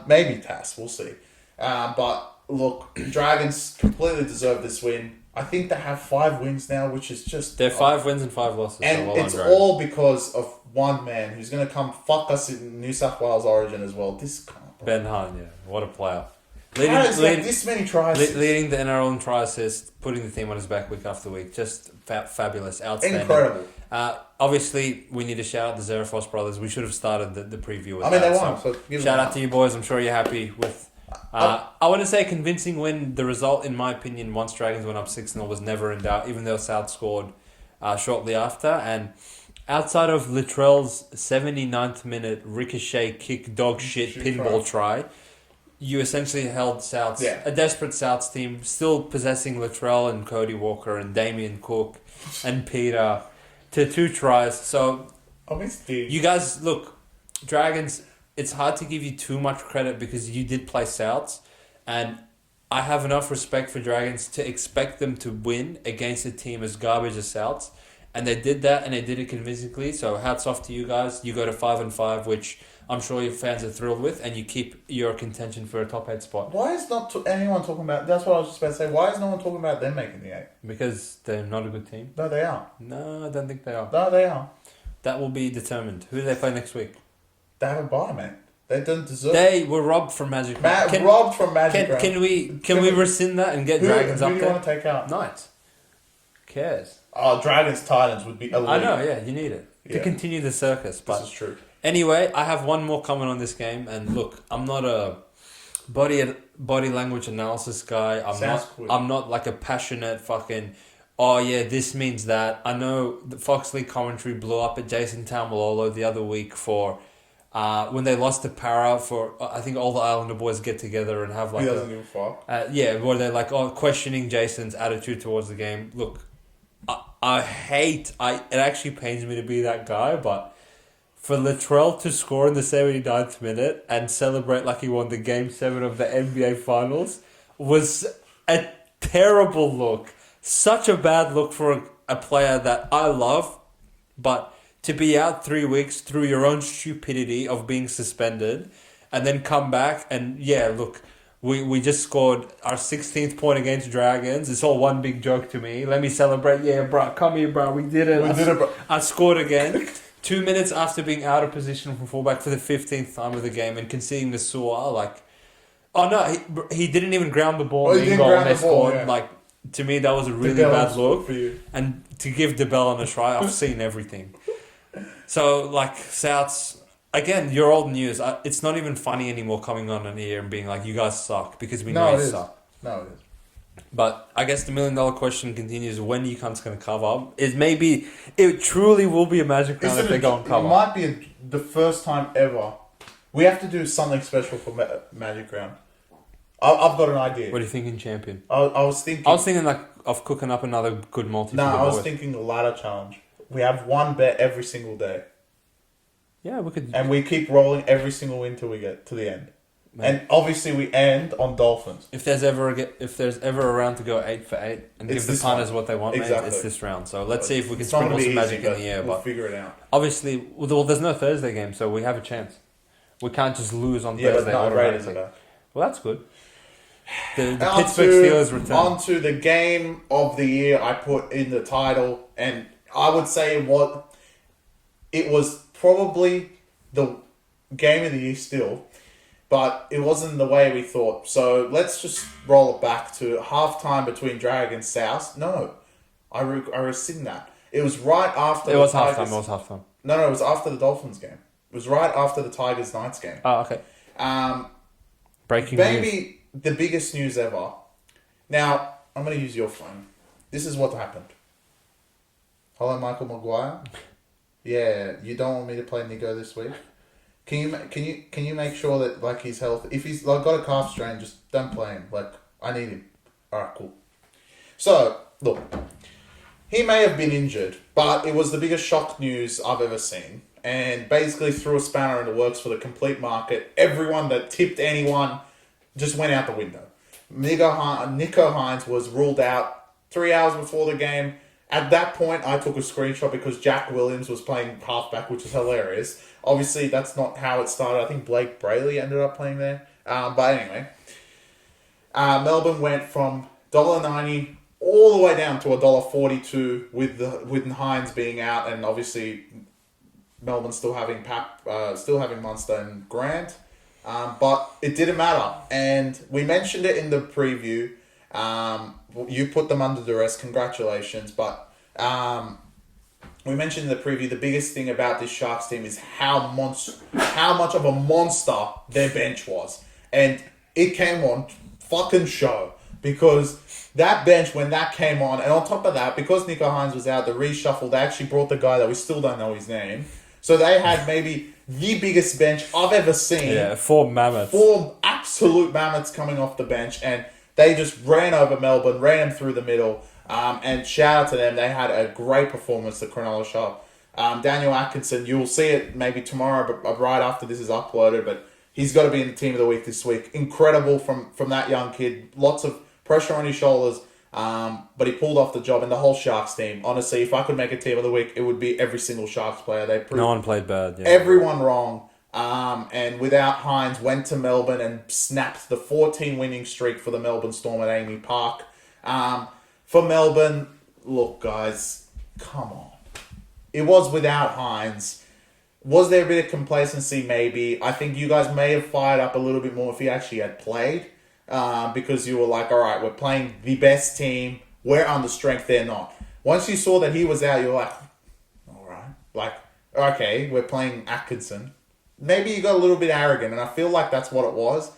Maybe Tass. We'll see. But look, Dragons completely deserve this win. I think they have 5 wins now, which is just... They're 5 wins and 5 losses. And it's all because of one man who's going to come fuck us in New South Wales Origin as well. Ben Hunt, what a player. How does he have this many tries? Leading the NRL in try assists, putting the team on his back week after week. Just fabulous, outstanding. Incredible. Obviously, we need to shout out the Zerafos brothers. We should have started the preview with they won. So shout out to you boys. I'm sure you're happy with... I want to say a convincing win. The result, in my opinion, once Dragons went up 6-0 was never in doubt, even though South scored shortly after. And outside of Littrell's 79th minute ricochet kick dog shit pinball try, you essentially held Souths, a desperate Souths team, still possessing Latrell and Cody Walker and Damien Cook and Peter to 2 tries. So, you guys, look, Dragons... It's hard to give you too much credit because you did play Souths, and I have enough respect for Dragons to expect them to win against a team as garbage as Souths, And they did that, and they did it convincingly. So hats off to you guys. You go to 5-5, which I'm sure your fans are thrilled with, and you keep your contention for a top 8 spot. Why is not anyone talking about... That's what I was just about to say. Why is no one talking about them making the 8? Because they're not a good team. No, they are. No, I don't think they are. No, they are. That will be determined. Who do they play next week? They have a bye, man. They don't deserve... They were robbed from Magic Round. Robbed from Magic Round. Can we rescind that and get Dragons up there? Who do you want to take out? Knights. Who cares? Oh, Dragons Titans would be elite. I know, yeah, you need it to continue the circus. But this is true. Anyway, I have one more comment on this game, and look, I'm not a body language analysis guy. I'm not like a passionate fucking. Oh yeah, this means that. I know the Fox League commentary blew up at Jason Taumalolo the other week for when they lost to Para for I think all the Islander boys get together and have like he doesn't give a fuck. Where they're like questioning Jason's attitude towards the game. Look, it actually pains me to be that guy, but for Latrell to score in the 79th minute and celebrate like he won the Game 7 of the NBA Finals was a terrible look. Such a bad look for a player that I love, but to be out 3 weeks through your own stupidity of being suspended and then come back and, look, we just scored our 16th point against Dragons. It's all one big joke to me. Let me celebrate. Yeah, bro, come here, bro. We did it. Bro. I scored again. 2 minutes after being out of position from fullback for the 15th time of the game and conceding the Su'a, he didn't even ground the ball in goal and they scored. Yeah. To me, that was a really bad look. And to give DeBellin a try, I've seen everything. So, Souths, again, your old news. It's not even funny anymore coming on an ear and being like, you guys suck, because we know you suck. No, it is. But I guess the $1 million question continues: when you cunts going to cover? It truly will be a Magic Round if they go and cover. It might be the first time ever. We have to do something special for Magic Round. I've got an idea. What are you thinking, champion? I was thinking of cooking up another good multi. No, I was thinking the ladder challenge. We have one bet every single day. Yeah, we could. And we keep rolling every single win till we get to the end. And obviously we end on Dolphins. If there's ever a round to go 8 for 8 and give the punters what they want, exactly. Mate, it's this round. So let's see if we can sprinkle some magic in the air. We'll figure it out. Obviously, there's no Thursday game, so we have a chance. We can't just lose on Thursday. But Raiders are back. Well, that's good. The Pittsburgh Steelers return. On to the game of the year I put in the title, and I would say it was probably the game of the year still. But it wasn't the way we thought. So let's just roll it back to halftime between Dragons South. No, I rescind that. It was right after It was halftime. No, it was after the Dolphins game. It was right after the Tigers Knights game. Oh, okay. Breaking news. Maybe the biggest news ever. Now, I'm going to use your phone. This is what happened. Hello, Michael Maguire. Yeah, you don't want me to play Nicho this week? Can you make sure that he's healthy? If he's got a calf strain, just don't play him. I need him. Alright, cool. So, look. He may have been injured, but it was the biggest shock news I've ever seen. And basically threw a spanner in the works for the complete market. Everyone that tipped anyone just went out the window. Nicho Hynes was ruled out 3 hours before the game. At that point, I took a screenshot because Jack Williams was playing halfback, which is hilarious. Obviously, that's not how it started. I think Blake Brayley ended up playing there. But anyway, Melbourne went from $1.90 all the way down to $1.42 with Hynes being out, and obviously Melbourne still having Munster and Grant. But it didn't matter, and we mentioned it in the preview. You put them under duress, congratulations. But we mentioned in the preview, the biggest thing about this Sharks team is how much of a monster their bench was. And it came on fucking show. Because that bench, when that came on, and on top of that, because Nicho Hynes was out, the reshuffle, they actually brought the guy that we still don't know his name. So they had maybe the biggest bench I've ever seen. Yeah, 4 mammoths. 4 absolute mammoths coming off the bench, and they just ran over Melbourne, ran them through the middle, and shout out to them. They had a great performance, the Cronulla Sharks. Daniel Atkinson, you'll see it maybe tomorrow, but right after this is uploaded, but he's got to be in the team of the week this week. Incredible from that young kid. Lots of pressure on his shoulders, But he pulled off the job, and the whole Sharks team. Honestly, if I could make a team of the week, it would be every single Sharks player. They proved No one played bad. Yeah. everyone wrong. And without Hynes, went to Melbourne and snapped the 14 winning streak for the Melbourne Storm at Amy Park. For Melbourne, look, guys, come on. It was without Hynes. Was there a bit of complacency? Maybe. I think you guys may have fired up a little bit more if he actually had played. Because you were like, all right, we're playing the best team. We're under strength. They're not. Once you saw that he was out, you were like, all right. Like, okay, we're playing Atkinson. Maybe you got a little bit arrogant, and I feel like that's what it was.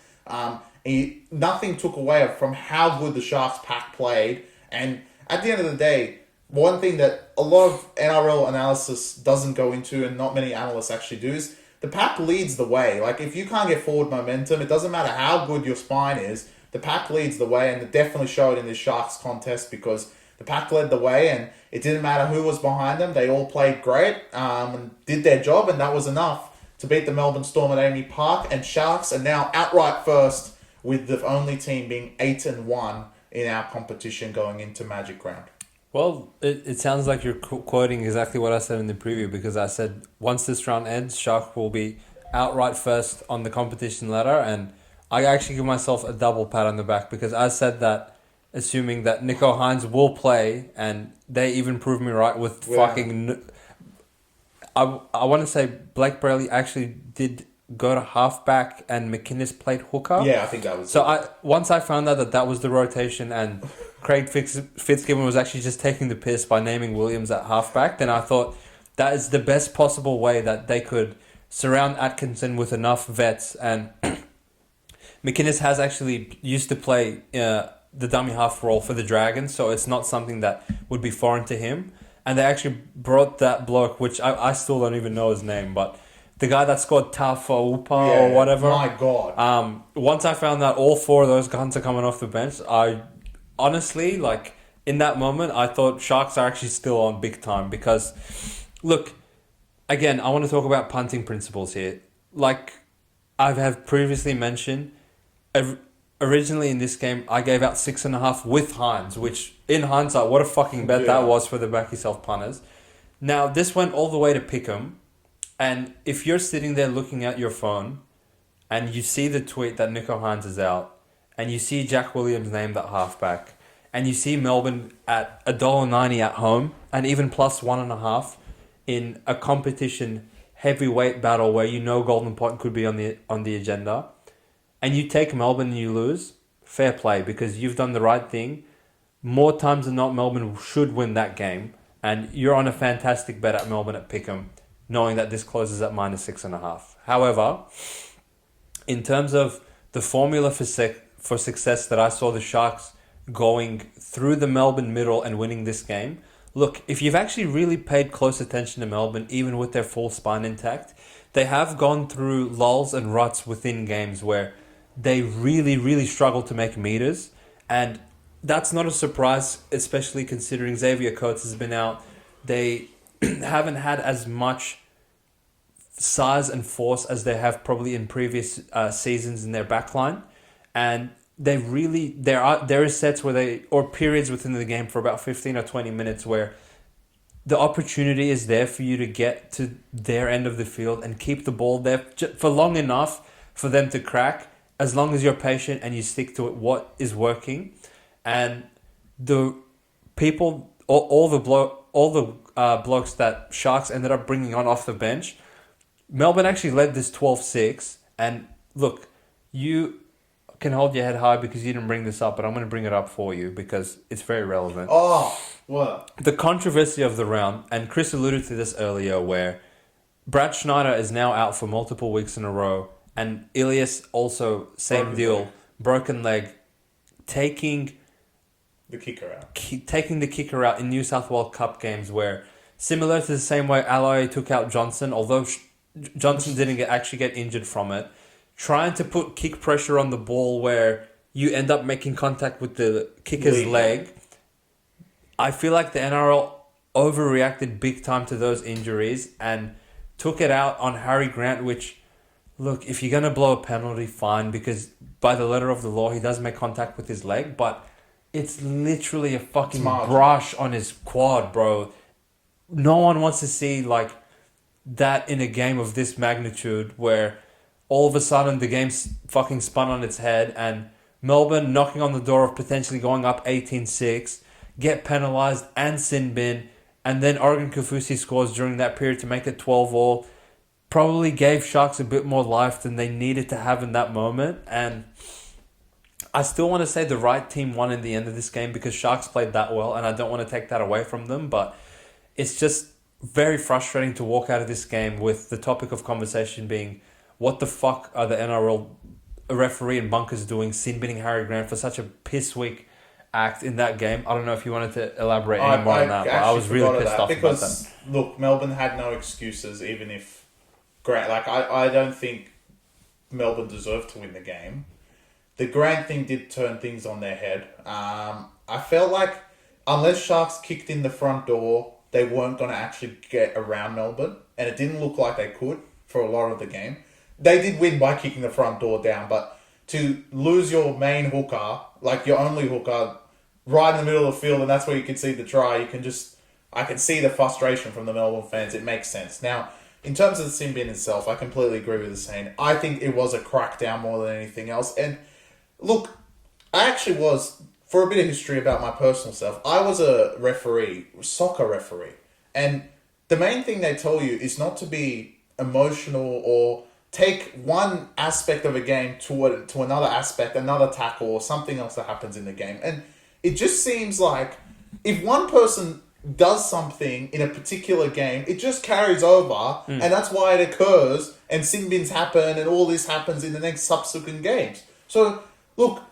Nothing took away from how good the Sharks pack played. And at the end of the day, one thing that a lot of NRL analysis doesn't go into, and not many analysts actually do, is the pack leads the way. Like, if you can't get forward momentum, it doesn't matter how good your spine is, the pack leads the way, and it definitely showed in this Sharks contest because the pack led the way, and it didn't matter who was behind them. They all played great and did their job, and that was enough to beat the Melbourne Storm at Amy Park. And Sharks are now outright first, with the only team being 8-1 in our competition going into Magic Round. Well, it sounds like you're quoting exactly what I said in the preview, because I said once this round ends, Shark will be outright first on the competition ladder, and I actually give myself a double pat on the back because I said that assuming that Nicho Hynes will play, and they even proved me right with fucking... I want to say Blake Brayley actually did go to halfback and McInnes played hooker. Yeah, I think that was... So once I found out that was the rotation and Craig Fitzgibbon was actually just taking the piss by naming Williams at halfback, then I thought that is the best possible way that they could surround Atkinson with enough vets. And McInnes has actually used to play the dummy half role for the Dragons, so it's not something that would be foreign to him. And they actually brought that bloke, which I still don't even know his name, but the guy that scored Tafaupa or whatever. My God. Once I found that all four of those guns are coming off the bench, I honestly, like, in that moment, I thought Sharks are actually still on big time because, look, again, I want to talk about punting principles here. Like I have previously mentioned, originally in this game, I gave out 6.5 with Hynes, which in hindsight, what a fucking bet that was for the BackYourself punters. Now, this went all the way to Pick'em, and if you're sitting there looking at your phone and you see the tweet that Nicho Hynes is out, and you see Jack Williams named at halfback, and you see Melbourne at $1.90 at home, and even plus 1.5 in a competition heavyweight battle where you know Golden Pot could be on the agenda, and you take Melbourne and you lose, fair play, because you've done the right thing. More times than not, Melbourne should win that game, and you're on a fantastic bet at Melbourne at Pick'em, knowing that this closes at minus 6.5. However, in terms of the formula for success that I saw the Sharks going through the Melbourne middle and winning this game, look, if you've actually really paid close attention to Melbourne, even with their full spine intact, they have gone through lulls and ruts within games where they really, really struggle to make meters. And that's not a surprise, especially considering Xavier Coates has been out. They haven't had as much size and force as they have probably in previous seasons in their backline. And there is sets where or periods within the game for about 15 or 20 minutes where the opportunity is there for you to get to their end of the field and keep the ball there for long enough for them to crack, as long as you're patient and you stick to it, what is working. And the people, all the blokes that Sharks ended up bringing on off the bench, Melbourne actually led this 12-6. And look, you can hold your head high because you didn't bring this up, but I'm going to bring it up for you because it's very relevant. Oh, what? The controversy of the round, and Chris alluded to this earlier, where Brad Schneider is now out for multiple weeks in a row, and Ilias also, broken leg, taking the kicker out in New South Wales Cup games, where similar to the same way Alloy took out Johnson, although Johnson didn't actually get injured from it, trying to put kick pressure on the ball where you end up making contact with the kicker's leg. I feel like the NRL overreacted big time to those injuries and took it out on Harry Grant, which, look, if you're going to blow a penalty, fine, because by the letter of the law, he does make contact with his leg, but It's literally a fucking marginal. brush on his quad, bro. No one wants to see like that in a game of this magnitude where all of a sudden the game's fucking spun on its head and Melbourne knocking on the door of potentially going up 18-6, get penalised and sin bin, and then Oregon Kaufusi scores during that period to make it 12-all. Probably gave Sharks a bit more life than they needed to have in that moment. And I still want to say the right team won in the end of this game because Sharks played that well, and I don't want to take that away from them, but it's just very frustrating to walk out of this game with the topic of conversation being, what the fuck are the NRL referee and bunkers doing, sin binning Harry Grant for such a piss weak act in that game? I don't know if you wanted to elaborate any more on that, but I was really pissed off about that. Look, Melbourne had no excuses, even if Grant... Like, I don't think Melbourne deserved to win the game. The Grant thing did turn things on their head. I felt like unless Sharks kicked in the front door, they weren't going to actually get around Melbourne, and it didn't look like they could for a lot of the game. They did win by kicking the front door down, but to lose your main hooker, like your only hooker, right in the middle of the field, and that's where you can see the try, I can see the frustration from the Melbourne fans. It makes sense. Now, in terms of the sin bin itself, I completely agree with Hussein. I think it was a crackdown more than anything else. And look, I actually was, for a bit of history about my personal self, I was a referee, soccer referee. And the main thing they tell you is not to be emotional or take one aspect of a game to another aspect, another tackle or something else that happens in the game. And it just seems like if one person does something in a particular game, it just carries over, and that's why it occurs, and sin bins happen, and all this happens in the next subsequent games. So, look,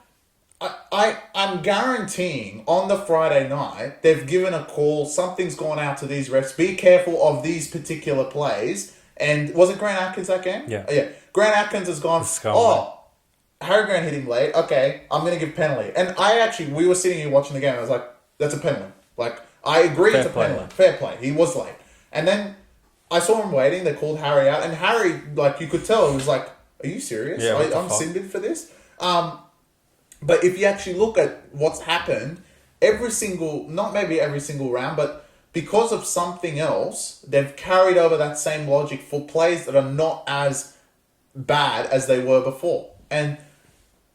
I'm guaranteeing on the Friday night, they've given a call, something's gone out to these refs, be careful of these particular plays, and was it Grant Atkins that game? Yeah. Yeah. Grant Atkins has gone, Harry Grant hit him late, okay, I'm going to give penalty. And we were sitting here watching the game, and I was like, that's a penalty. Like, I agree it's a penalty. Fair play. He was late. And then I saw him waiting, they called Harry out, and Harry, like, you could tell, he was like, are you serious? Yeah, I'm sin-bin for this? But if you actually look at what's happened, not maybe every single round, but because of something else, they've carried over that same logic for plays that are not as bad as they were before. And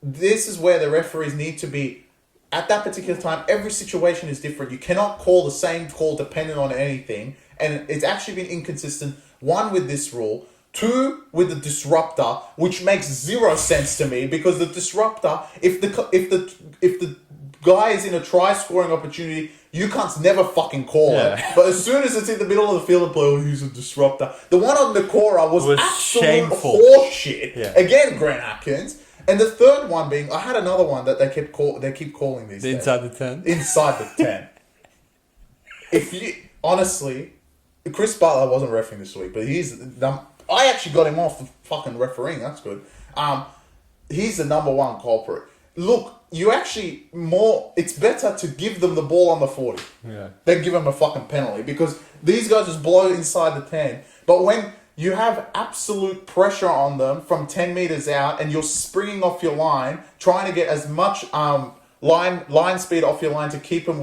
this is where the referees need to be. At that particular time, every situation is different. You cannot call the same call dependent on anything. And it's actually been inconsistent. One, with this rule. Two, with the disruptor, which makes zero sense to me, because the disruptor, if the guy is in a try scoring opportunity, you can't never fucking call it. But as soon as it's in the middle of the field and play, he's a disruptor. The one on Nikora was absolute shameful horseshit. Yeah. Again, Grant Atkins. And the third one being, I had another one that they keep calling these days. Inside the 10? Inside the 10. Honestly, Chris Butler wasn't reffing this week, but I actually got him off the fucking refereeing. That's good. He's the number one culprit. Look, it's better to give them the ball on the 40 than give them a fucking penalty, because these guys just blow inside the 10. But when you have absolute pressure on them from 10 meters out and you're springing off your line, trying to get as much line speed off your line to keep them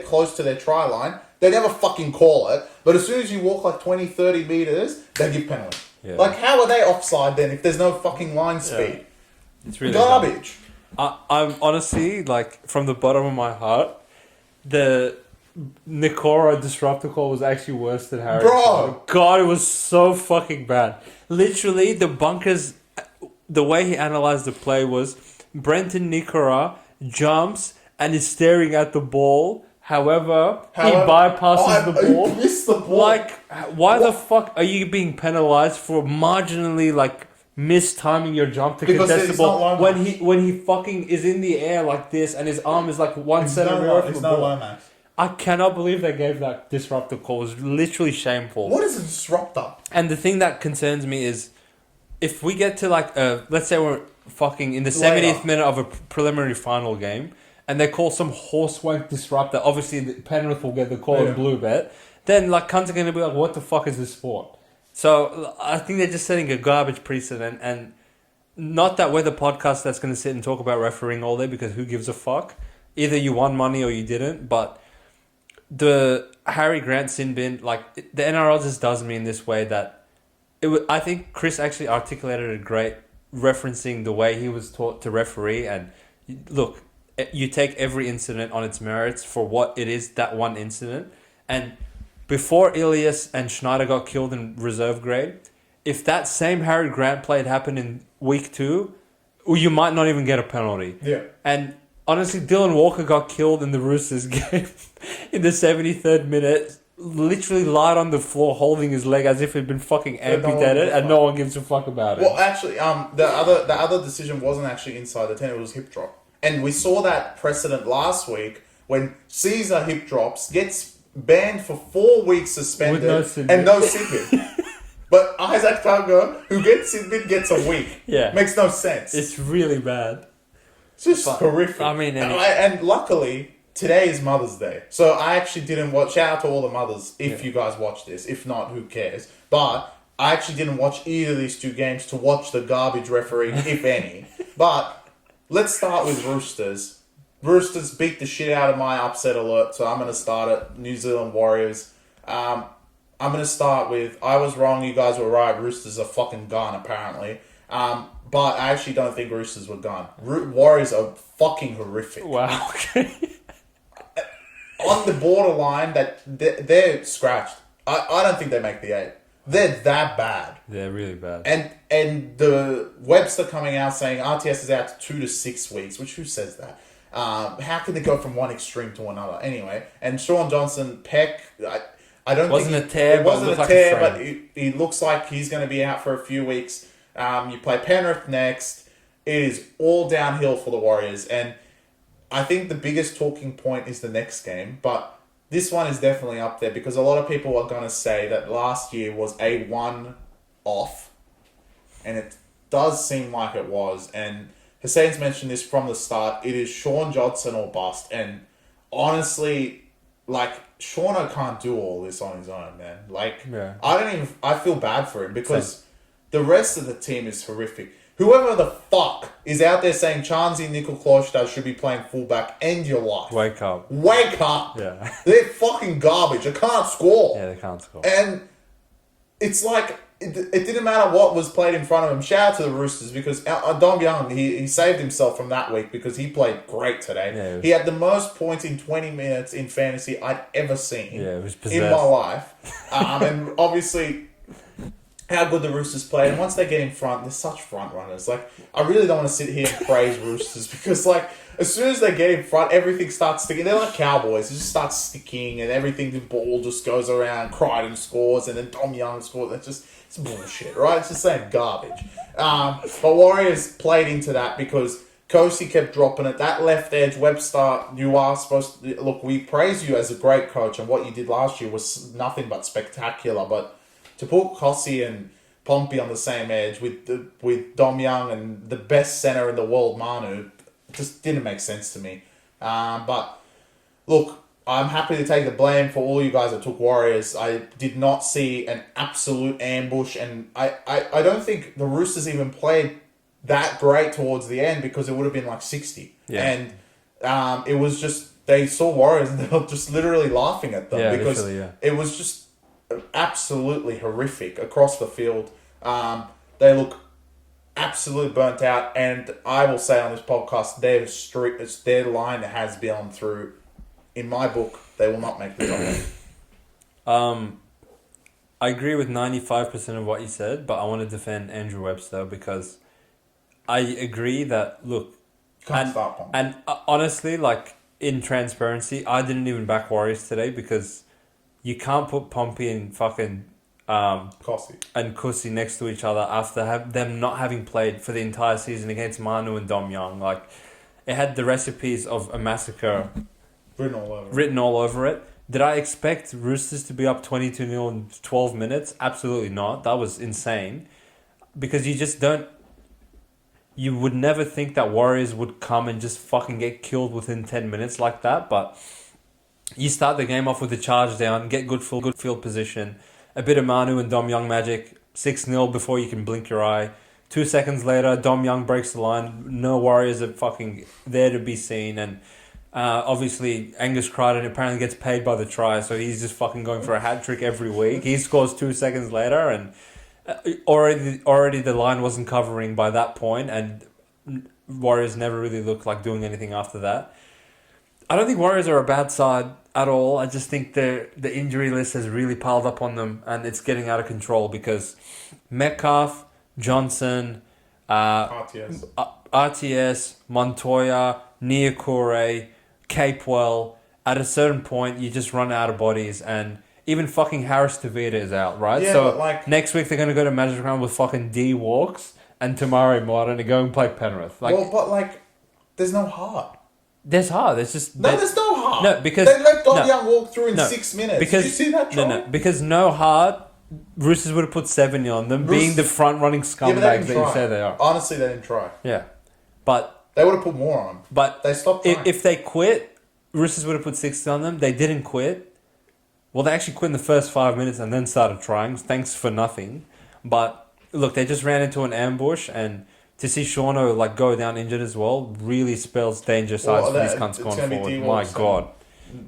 close to their try line, they never fucking call it. But as soon as you walk like 20, 30 meters, they give penalty. Yeah. Like, how are they offside then if there's no fucking line speed? Yeah. It's really garbage. I'm honestly, like, from the bottom of my heart, the Nikora disruptor call was actually worse than Harry. Bro! God, it was so fucking bad. Literally, the bunkers, the way he analysed the play was Brenton Nikora jumps and is staring at the ball. However, he bypasses the ball. He missed the ball. Like, why the fuck are you being penalised for marginally, like, mistiming your jump to contest the ball when he fucking is in the air like this and his arm is like 1 centimeter away from the ball? I cannot believe they gave that disruptor call. It was literally shameful. What is a disruptor? And the thing that concerns me is, if we get to like, let's say we're fucking in the 70th minute of a preliminary final game, and they call some horsewank disruptor, obviously Penrith will get the call in blue bet, then like cunts are going to be like, what the fuck is this sport? So I think they're just setting a garbage precedent, and not that we're the podcast that's going to sit and talk about refereeing all day, because who gives a fuck? either you won money or you didn't. But the Harry Grant sin bin, like the NRL just does me in this way that I think Chris actually articulated it great, referencing the way he was taught to referee. And look, you take every incident on its merits for what it is, that one incident. And before Ilias and Schneider got killed in reserve grade, if that same Harry Grant play had happened in week 2, you might not even get a penalty. Yeah. And honestly, Dylan Walker got killed in the Roosters game in the 73rd minute, literally lied on the floor holding his leg as if he'd been fucking amputated, and no one gives a fuck about it. Well, actually, the other decision wasn't actually inside the 10, it was hip drop. And we saw that precedent last week when Caesar hip drops, gets banned for 4 weeks suspended, and no Sidbin. But Isaac Tunga, who gets Sidbin, gets a week. Yeah. Makes no sense. It's really bad. It's just horrific. I mean, and luckily, today is Mother's Day. So I actually didn't watch. Shout out to all the mothers if you guys watch this. If not, who cares? But I actually didn't watch either of these 2 games to watch the garbage refereeing, if any. But let's start with Roosters. Roosters beat the shit out of my upset alert, so I'm going to start at New Zealand Warriors. I'm going to start with, I was wrong, you guys were right, Roosters are fucking gone, apparently. But I actually don't think Roosters were gone. Warriors are fucking horrific. Wow, okay. On the borderline that they're scratched. I don't think they make the 8. They're that bad. They're really bad. And the Webster coming out saying RTS is out to 2 to 6 weeks, which who says that? How can they go from one extreme to another? Anyway, and Sean Johnson, Peck, I don't wasn't think a tear, it wasn't but a tear, but he looks like he's going to be out for a few weeks. You play Penrith next. It is all downhill for the Warriors, and I think the biggest talking point is the next game, but this one is definitely up there because a lot of people are going to say that last year was a one-off, and it does seem like it was. And Hussein's mentioned this from the start. It is Sean Johnson or bust, and honestly, like, Shauno can't do all this on his own, man. Like, yeah. I feel bad for him because the rest of the team is horrific. Whoever the fuck is out there saying Chansey Nickel-Klosterman should be playing fullback, end your life. Wake up. Wake up. Yeah. They're fucking garbage. They can't score. Yeah, they can't score. And it's like, it didn't matter what was played in front of him. Shout out to the Roosters because Dom Young, he saved himself from that week because he played great today. Yeah, he had the most points in 20 minutes in fantasy I'd ever seen it was in my life. And obviously, how good the Roosters play. And once they get in front, they're such front runners. Like, I really don't want to sit here and praise Roosters because, like, as soon as they get in front, everything starts sticking. They're like Cowboys. It just starts sticking and everything, the ball just goes around. Crichton scores and then Dom Young scores. It's bullshit, right? It's just saying garbage. But Warriors played into that because Kosi kept dropping it. That left edge, Webster, you are supposed to... Look, we praise you as a great coach, and what you did last year was nothing but spectacular. But to put Kosi and Pompey on the same edge with Dom Young and the best centre in the world, Manu, just didn't make sense to me. But look, I'm happy to take the blame for all you guys that took Warriors. I did not see an absolute ambush, and I don't think the Roosters even played that great towards the end because it would have been like 60. Yeah. And it was just, they saw Warriors and they were just literally laughing at them because it was just absolutely horrific across the field. They look absolutely burnt out, and I will say on this podcast, their line has been through. In my book, they will not make the top 8. I agree with 95% of what you said, but I want to defend Andrew Webster because I agree that, look... Can't start Pompey. And honestly, like, in transparency, I didn't even back Warriors today because you can't put Pompey and fucking... Kosi. And Kusi next to each other after them not having played for the entire season against Manu and Dom Young. Like, it had the recipes of a massacre... Written all over it. Did I expect Roosters to be up 22-0 in 12 minutes? Absolutely not. That was insane. Because you just don't... You would never think that Warriors would come and just fucking get killed within 10 minutes like that. But you start the game off with a charge down, get good field position, a bit of Manu and Dom Young magic, 6-0 before you can blink your eye. 2 seconds later, Dom Young breaks the line. No Warriors are fucking there to be seen. And Obviously, Angus Crichton apparently gets paid by the try, so he's just fucking going for a hat trick every week. He scores 2 seconds later, and already the line wasn't covering by that point, and Warriors never really looked like doing anything after that. I don't think Warriors are a bad side at all. I just think the injury list has really piled up on them, and it's getting out of control because Metcalf, Johnson, RTS, Montoya, Niokore, Capewell, at a certain point, you just run out of bodies, and even fucking Harris Tavita is out, right? Yeah, so but next week they're going to go to Magic Round with fucking D Walks and Tamari Martin to go and play Penrith. There's no heart. There's heart. There's just... there's no heart. No, because... They let Don Young walk through in 6 minutes. Because, did you see that try? No, because no heart... Roosters would have put 70 on them, being the front-running scumbags that you say they are. Honestly, they didn't try. Yeah. But... They would have put more on them. But... They stopped trying. If they quit, Roosters would have put 60 on them. They didn't quit. Well, they actually quit in the first 5 minutes and then started trying. Thanks for nothing. But, look, they just ran into an ambush, and to see Shauno go down injured as well really spells danger signs for these cunts going forward. My God.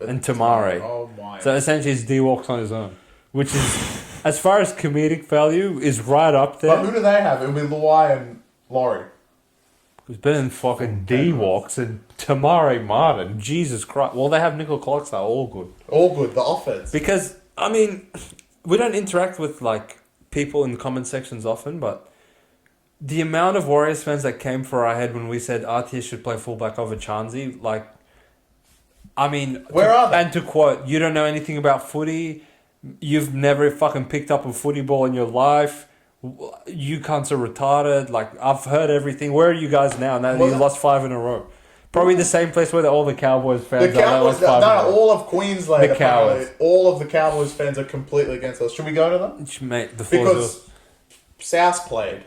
And Tamari. Oh, my. So, essentially, it's D-Walks on his own. Which is... As far as comedic value, is right up there. But who do they have? It would be Luai and Laurie. It's better than fucking D-Walks and Tamari Martin. Jesus Christ. Well, they have Nickel Clocks now. All good. All good. The offense. Because, I mean, we don't interact with, people in the comment sections often, but the amount of Warriors fans that came for our head when we said RTS should play fullback over Chansey, I mean... Where are they? And to quote, you don't know anything about footy... You've never fucking picked up a footy ball in your life. You cunts are retarded. I've heard everything. Where are you guys now? Now you lost 5 in a row. Probably the same place where all the Cowboys fans are. All of Queensland. The Cowboys. All of the Cowboys fans are completely against us. Should we go to them? Mate, because South played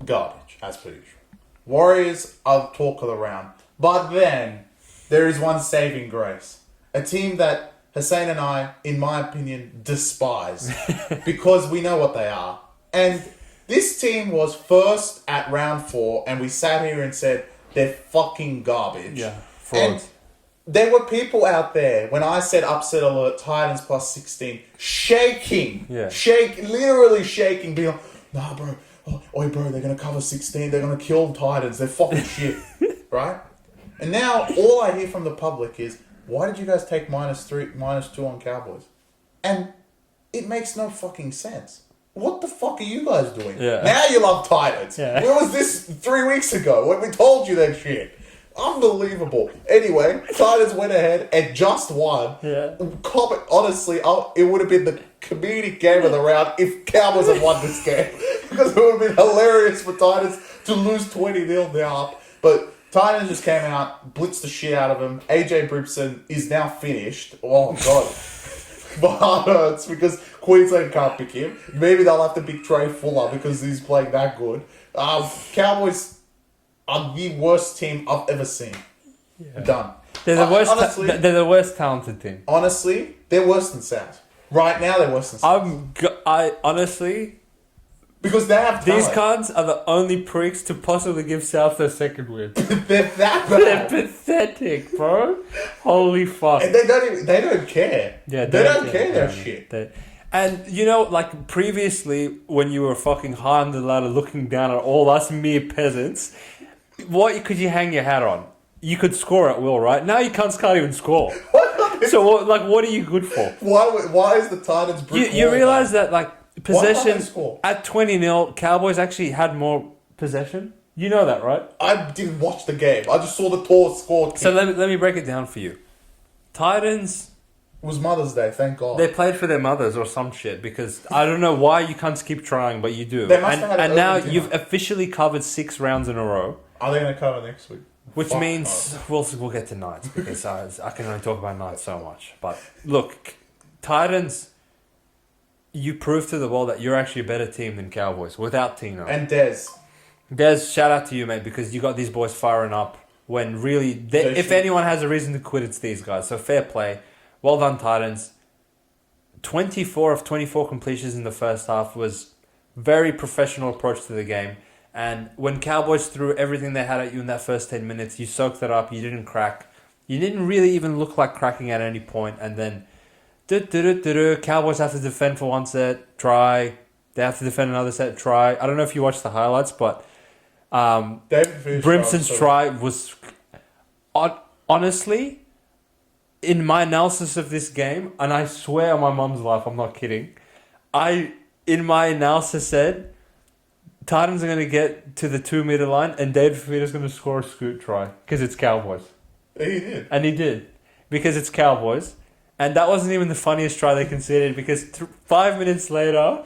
garbage, as per usual. Warriors are talk of the round. But then, there is one saving grace. A team that Hussein and I, in my opinion, despise because we know what they are. And this team was first at round 4, and we sat here and said, they're fucking garbage. Yeah, frauds. And there were people out there, when I said upset alert, Titans plus 16, shaking. Yeah. Literally shaking, being like, nah, bro. Oi, bro, they're going to cover 16. They're going to kill Titans. They're fucking shit. Right? And now, all I hear from the public is, why did you guys take -3, -2 on Cowboys? And it makes no fucking sense. What the fuck are you guys doing? Yeah. Now you love Titans. Yeah. Where was this 3 weeks ago when we told you that shit? Unbelievable. Anyway, Titans went ahead and just won. Yeah. Honestly, it would have been the comedic game of the round if Cowboys had won this game. Because it would have been hilarious for Titans to lose 20-0 now. But Titans just came out, blitzed the shit out of him. AJ Brimson is now finished. Oh, God. My heart hurts because Queensland can't pick him. Maybe they'll have to pick Trey Fuller because he's playing that good. Cowboys are the worst team I've ever seen. Yeah. Done. They're the worst. Honestly, they're the worst talented team. Honestly, they're worse than South. Right now, they're worse than South. I honestly... Because they have talent. These cunts are the only pricks to possibly give South their second win. They're that bad. They're pathetic, bro. Holy fuck. And they don't care. Yeah, they don't care their shit. And, previously, when you were fucking high on the ladder looking down at all us mere peasants, what could you hang your hat on? You could score at will, right? Now you can't even score. So, what are you good for? Why is the Titans brutal? You realise that, possession at 20-0, Cowboys actually had more possession. You know that, right? I didn't watch the game. I just saw the tall score. So let me break it down for you. Titans... It was Mother's Day, thank God. They played for their mothers or some shit because I don't know why you can't keep trying, but you do. They must have had and now you've officially covered 6 rounds in a row. Are they going to cover next week? Which means we'll get to Knights because I can only talk about Knights so much. But look, Titans... You proved to the world that you're actually a better team than Cowboys without Tino. And Dez, shout out to you, mate, because you got these boys firing up when really, if anyone has a reason to quit, it's these guys. So fair play. Well done, Titans. 24 of 24 completions in the first half was very professional approach to the game. And when Cowboys threw everything they had at you in that first 10 minutes, you soaked it up, you didn't crack. You didn't really even look like cracking at any point, and then Cowboys have to defend for one set, try. They have to defend another set, try. I don't know if you watched the highlights, but Brimson's try was... Honestly, in my analysis of this game, and I swear on my mum's life, I'm not kidding, in my analysis said Titans are going to get to the 2 meter line and David Fafita's going to score a scoot try because it's Cowboys. He did. And he did because it's Cowboys. And that wasn't even the funniest try they conceded because 5 minutes later...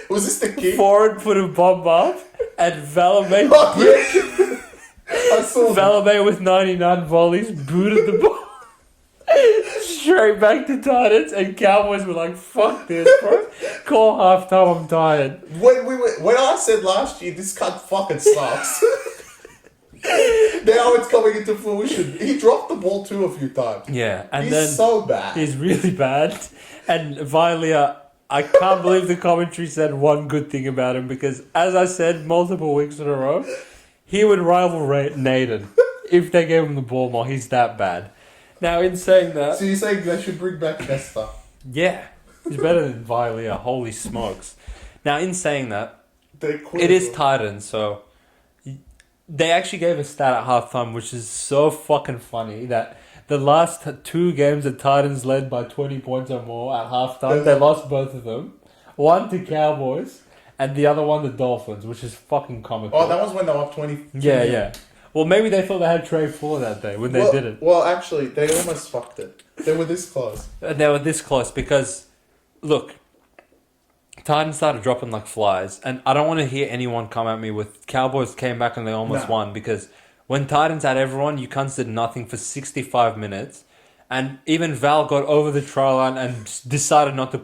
Was this the key? Forward put a bomb up and Valamay... I saw Valamay with 99 volleys booted the ball straight back to Titans, and Cowboys were like, fuck this, bro. Call halftime, I'm tired. When I said last year, this cunt fucking sucks. Now it's coming into fruition. He dropped the ball too a few times. Yeah, and he's then so bad. He's really bad. And Vilea, I can't believe the commentary said one good thing about him because, as I said multiple weeks in a row, he would rival Naden if they gave him the ball more. He's that bad. Now, in saying that... So you're saying they should bring back Chester? Yeah. He's better than Vilea. Holy smokes. Now, in saying that, it is Titans, so... They actually gave a stat at halftime, which is so fucking funny, that the last 2 games the Titans led by 20 points or more at halftime, they lost both of them. One to Cowboys, and the other one the Dolphins, which is fucking comical. Oh, that was when they were up 20. Yeah. Well, maybe they thought they had Trey Fuller that day when they didn't. Well, actually, they almost fucked it. They were this close. They were this close because, look, Titans started dropping like flies, and I don't want to hear anyone come at me with Cowboys came back and they almost won, because when Titans had everyone, you cunts did nothing for 65 minutes, and even Val got over the try line and decided not to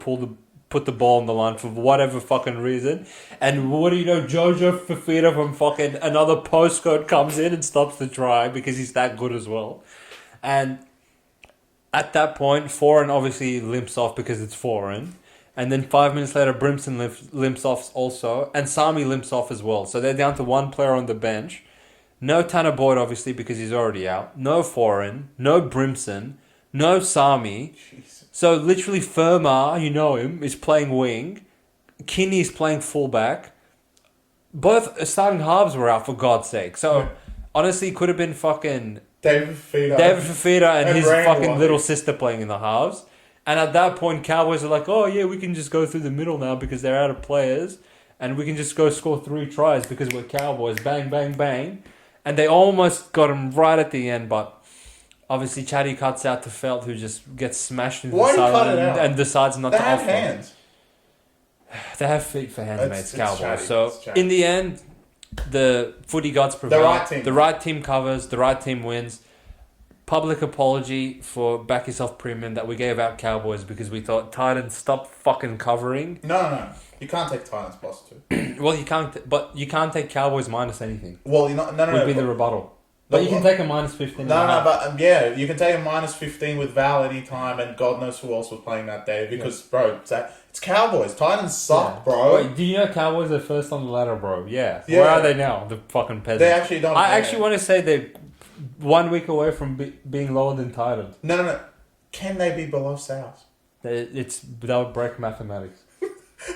put the ball on the line for whatever fucking reason. And what do you know, Jojo Fafita from fucking another postcode comes in and stops the try because he's that good as well. And at that point, Foreign obviously limps off because it's Foreign. And then 5 minutes later, Brimson limps off also. And Sami limps off as well. So they're down to one player on the bench. No Tanner Boyd, obviously, because he's already out. No Foreign. No Brimson. No Sami. Jesus. So literally Fermar, you know him, is playing wing. Kinney's playing fullback. Both starting halves were out, for God's sake. So honestly, it could have been fucking David Fafita and his Randall, fucking little sister playing in the halves. And at that point, Cowboys are like, oh yeah, we can just go through the middle now because they're out of players. And we can just go score 3 tries because we're Cowboys. Bang, bang, bang. And they almost got him right at the end, but... Obviously, Chatty cuts out to Felt, who just gets smashed into the side and decides not to offer. They have hands. They have feet for hands, mates, Cowboys. So, in the end, the footy gods prevail. The right team covers. The right team wins. Public apology for Back Yourself Premium that we gave out Cowboys because we thought Titans stop fucking covering. No. You can't take Titans +2. Well, you can't. But you can't take Cowboys minus anything. Well, no. Would be the rebuttal. But you can take a minus 15. But you can take a minus 15 with Val anytime, and God knows who else was playing that day. Because, bro, it's Cowboys. Titans suck, bro. Wait, do you know Cowboys are first on the ladder, bro? Yeah. Where are they now? The fucking peasants. They actually don't. I actually want to say they're 1 week away from being lower than Titans. No. Can they be below South? That would break mathematics.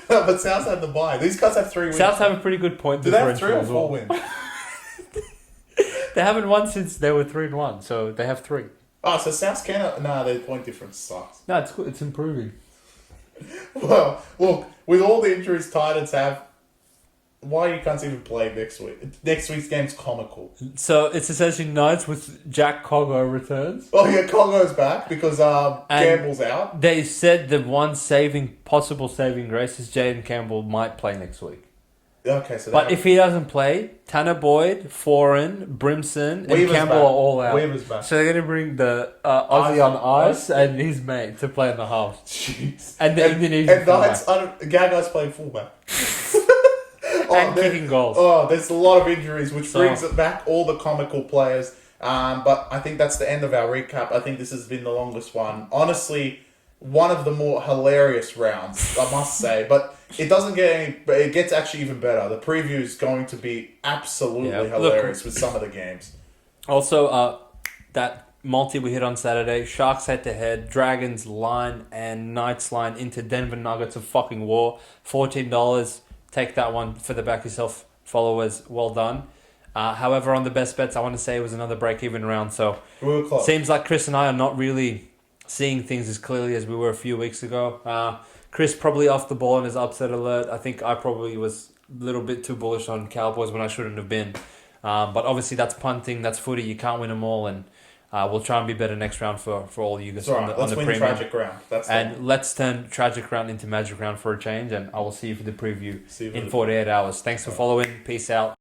No, but South had the bye. These guys have 3 wins. South have a pretty good point. Do they have 3 or 4 wins? They haven't won since they were 3-1, so they have 3. Oh, so South can... No, their point difference sucks. No, it's good. It's improving. Well, look, with all the injuries Titans have, why you can't even play next week? Next week's game's comical. So it's essentially Knights with Jack Coggo returns. Oh yeah, Coggo's back because Campbell's out. They said the one possible saving grace is Jaden Campbell might play next week. Okay, so but if he doesn't play, Tanner Boyd, Foreign, Brimson, and Campbell are all out. Weaver's back. So they're going to bring the Aussie on ice and his mate to play in the half. Jeez. And the Indonesian Knights, Gagai's playing fullback. And kicking goals. Oh, there's a lot of injuries, which brings back all the comical players. But I think that's the end of our recap. I think this has been the longest one. Honestly, one of the more hilarious rounds, I must say. But it doesn't get any... It gets actually even better. The preview is going to be absolutely hilarious with some of the games. Also, that multi we hit on Saturday. Sharks head-to-head. Dragons line and Knights line into Denver Nuggets of fucking war. $14. Take that one for the Back Yourself followers. Well done. However, on the best bets, I want to say it was another break-even round. So seems like Chris and I are not really seeing things as clearly as we were a few weeks ago. Chris probably off the ball in his upset alert. I think I probably was a little bit too bullish on Cowboys when I shouldn't have been. But obviously that's punting, that's footy. You can't win them all, and we'll try and be better next round for all you guys on the premium. Tragic round. Let's turn tragic round into magic round for a change, and I will see you for the preview in 48 hours. Thanks for following. Peace out.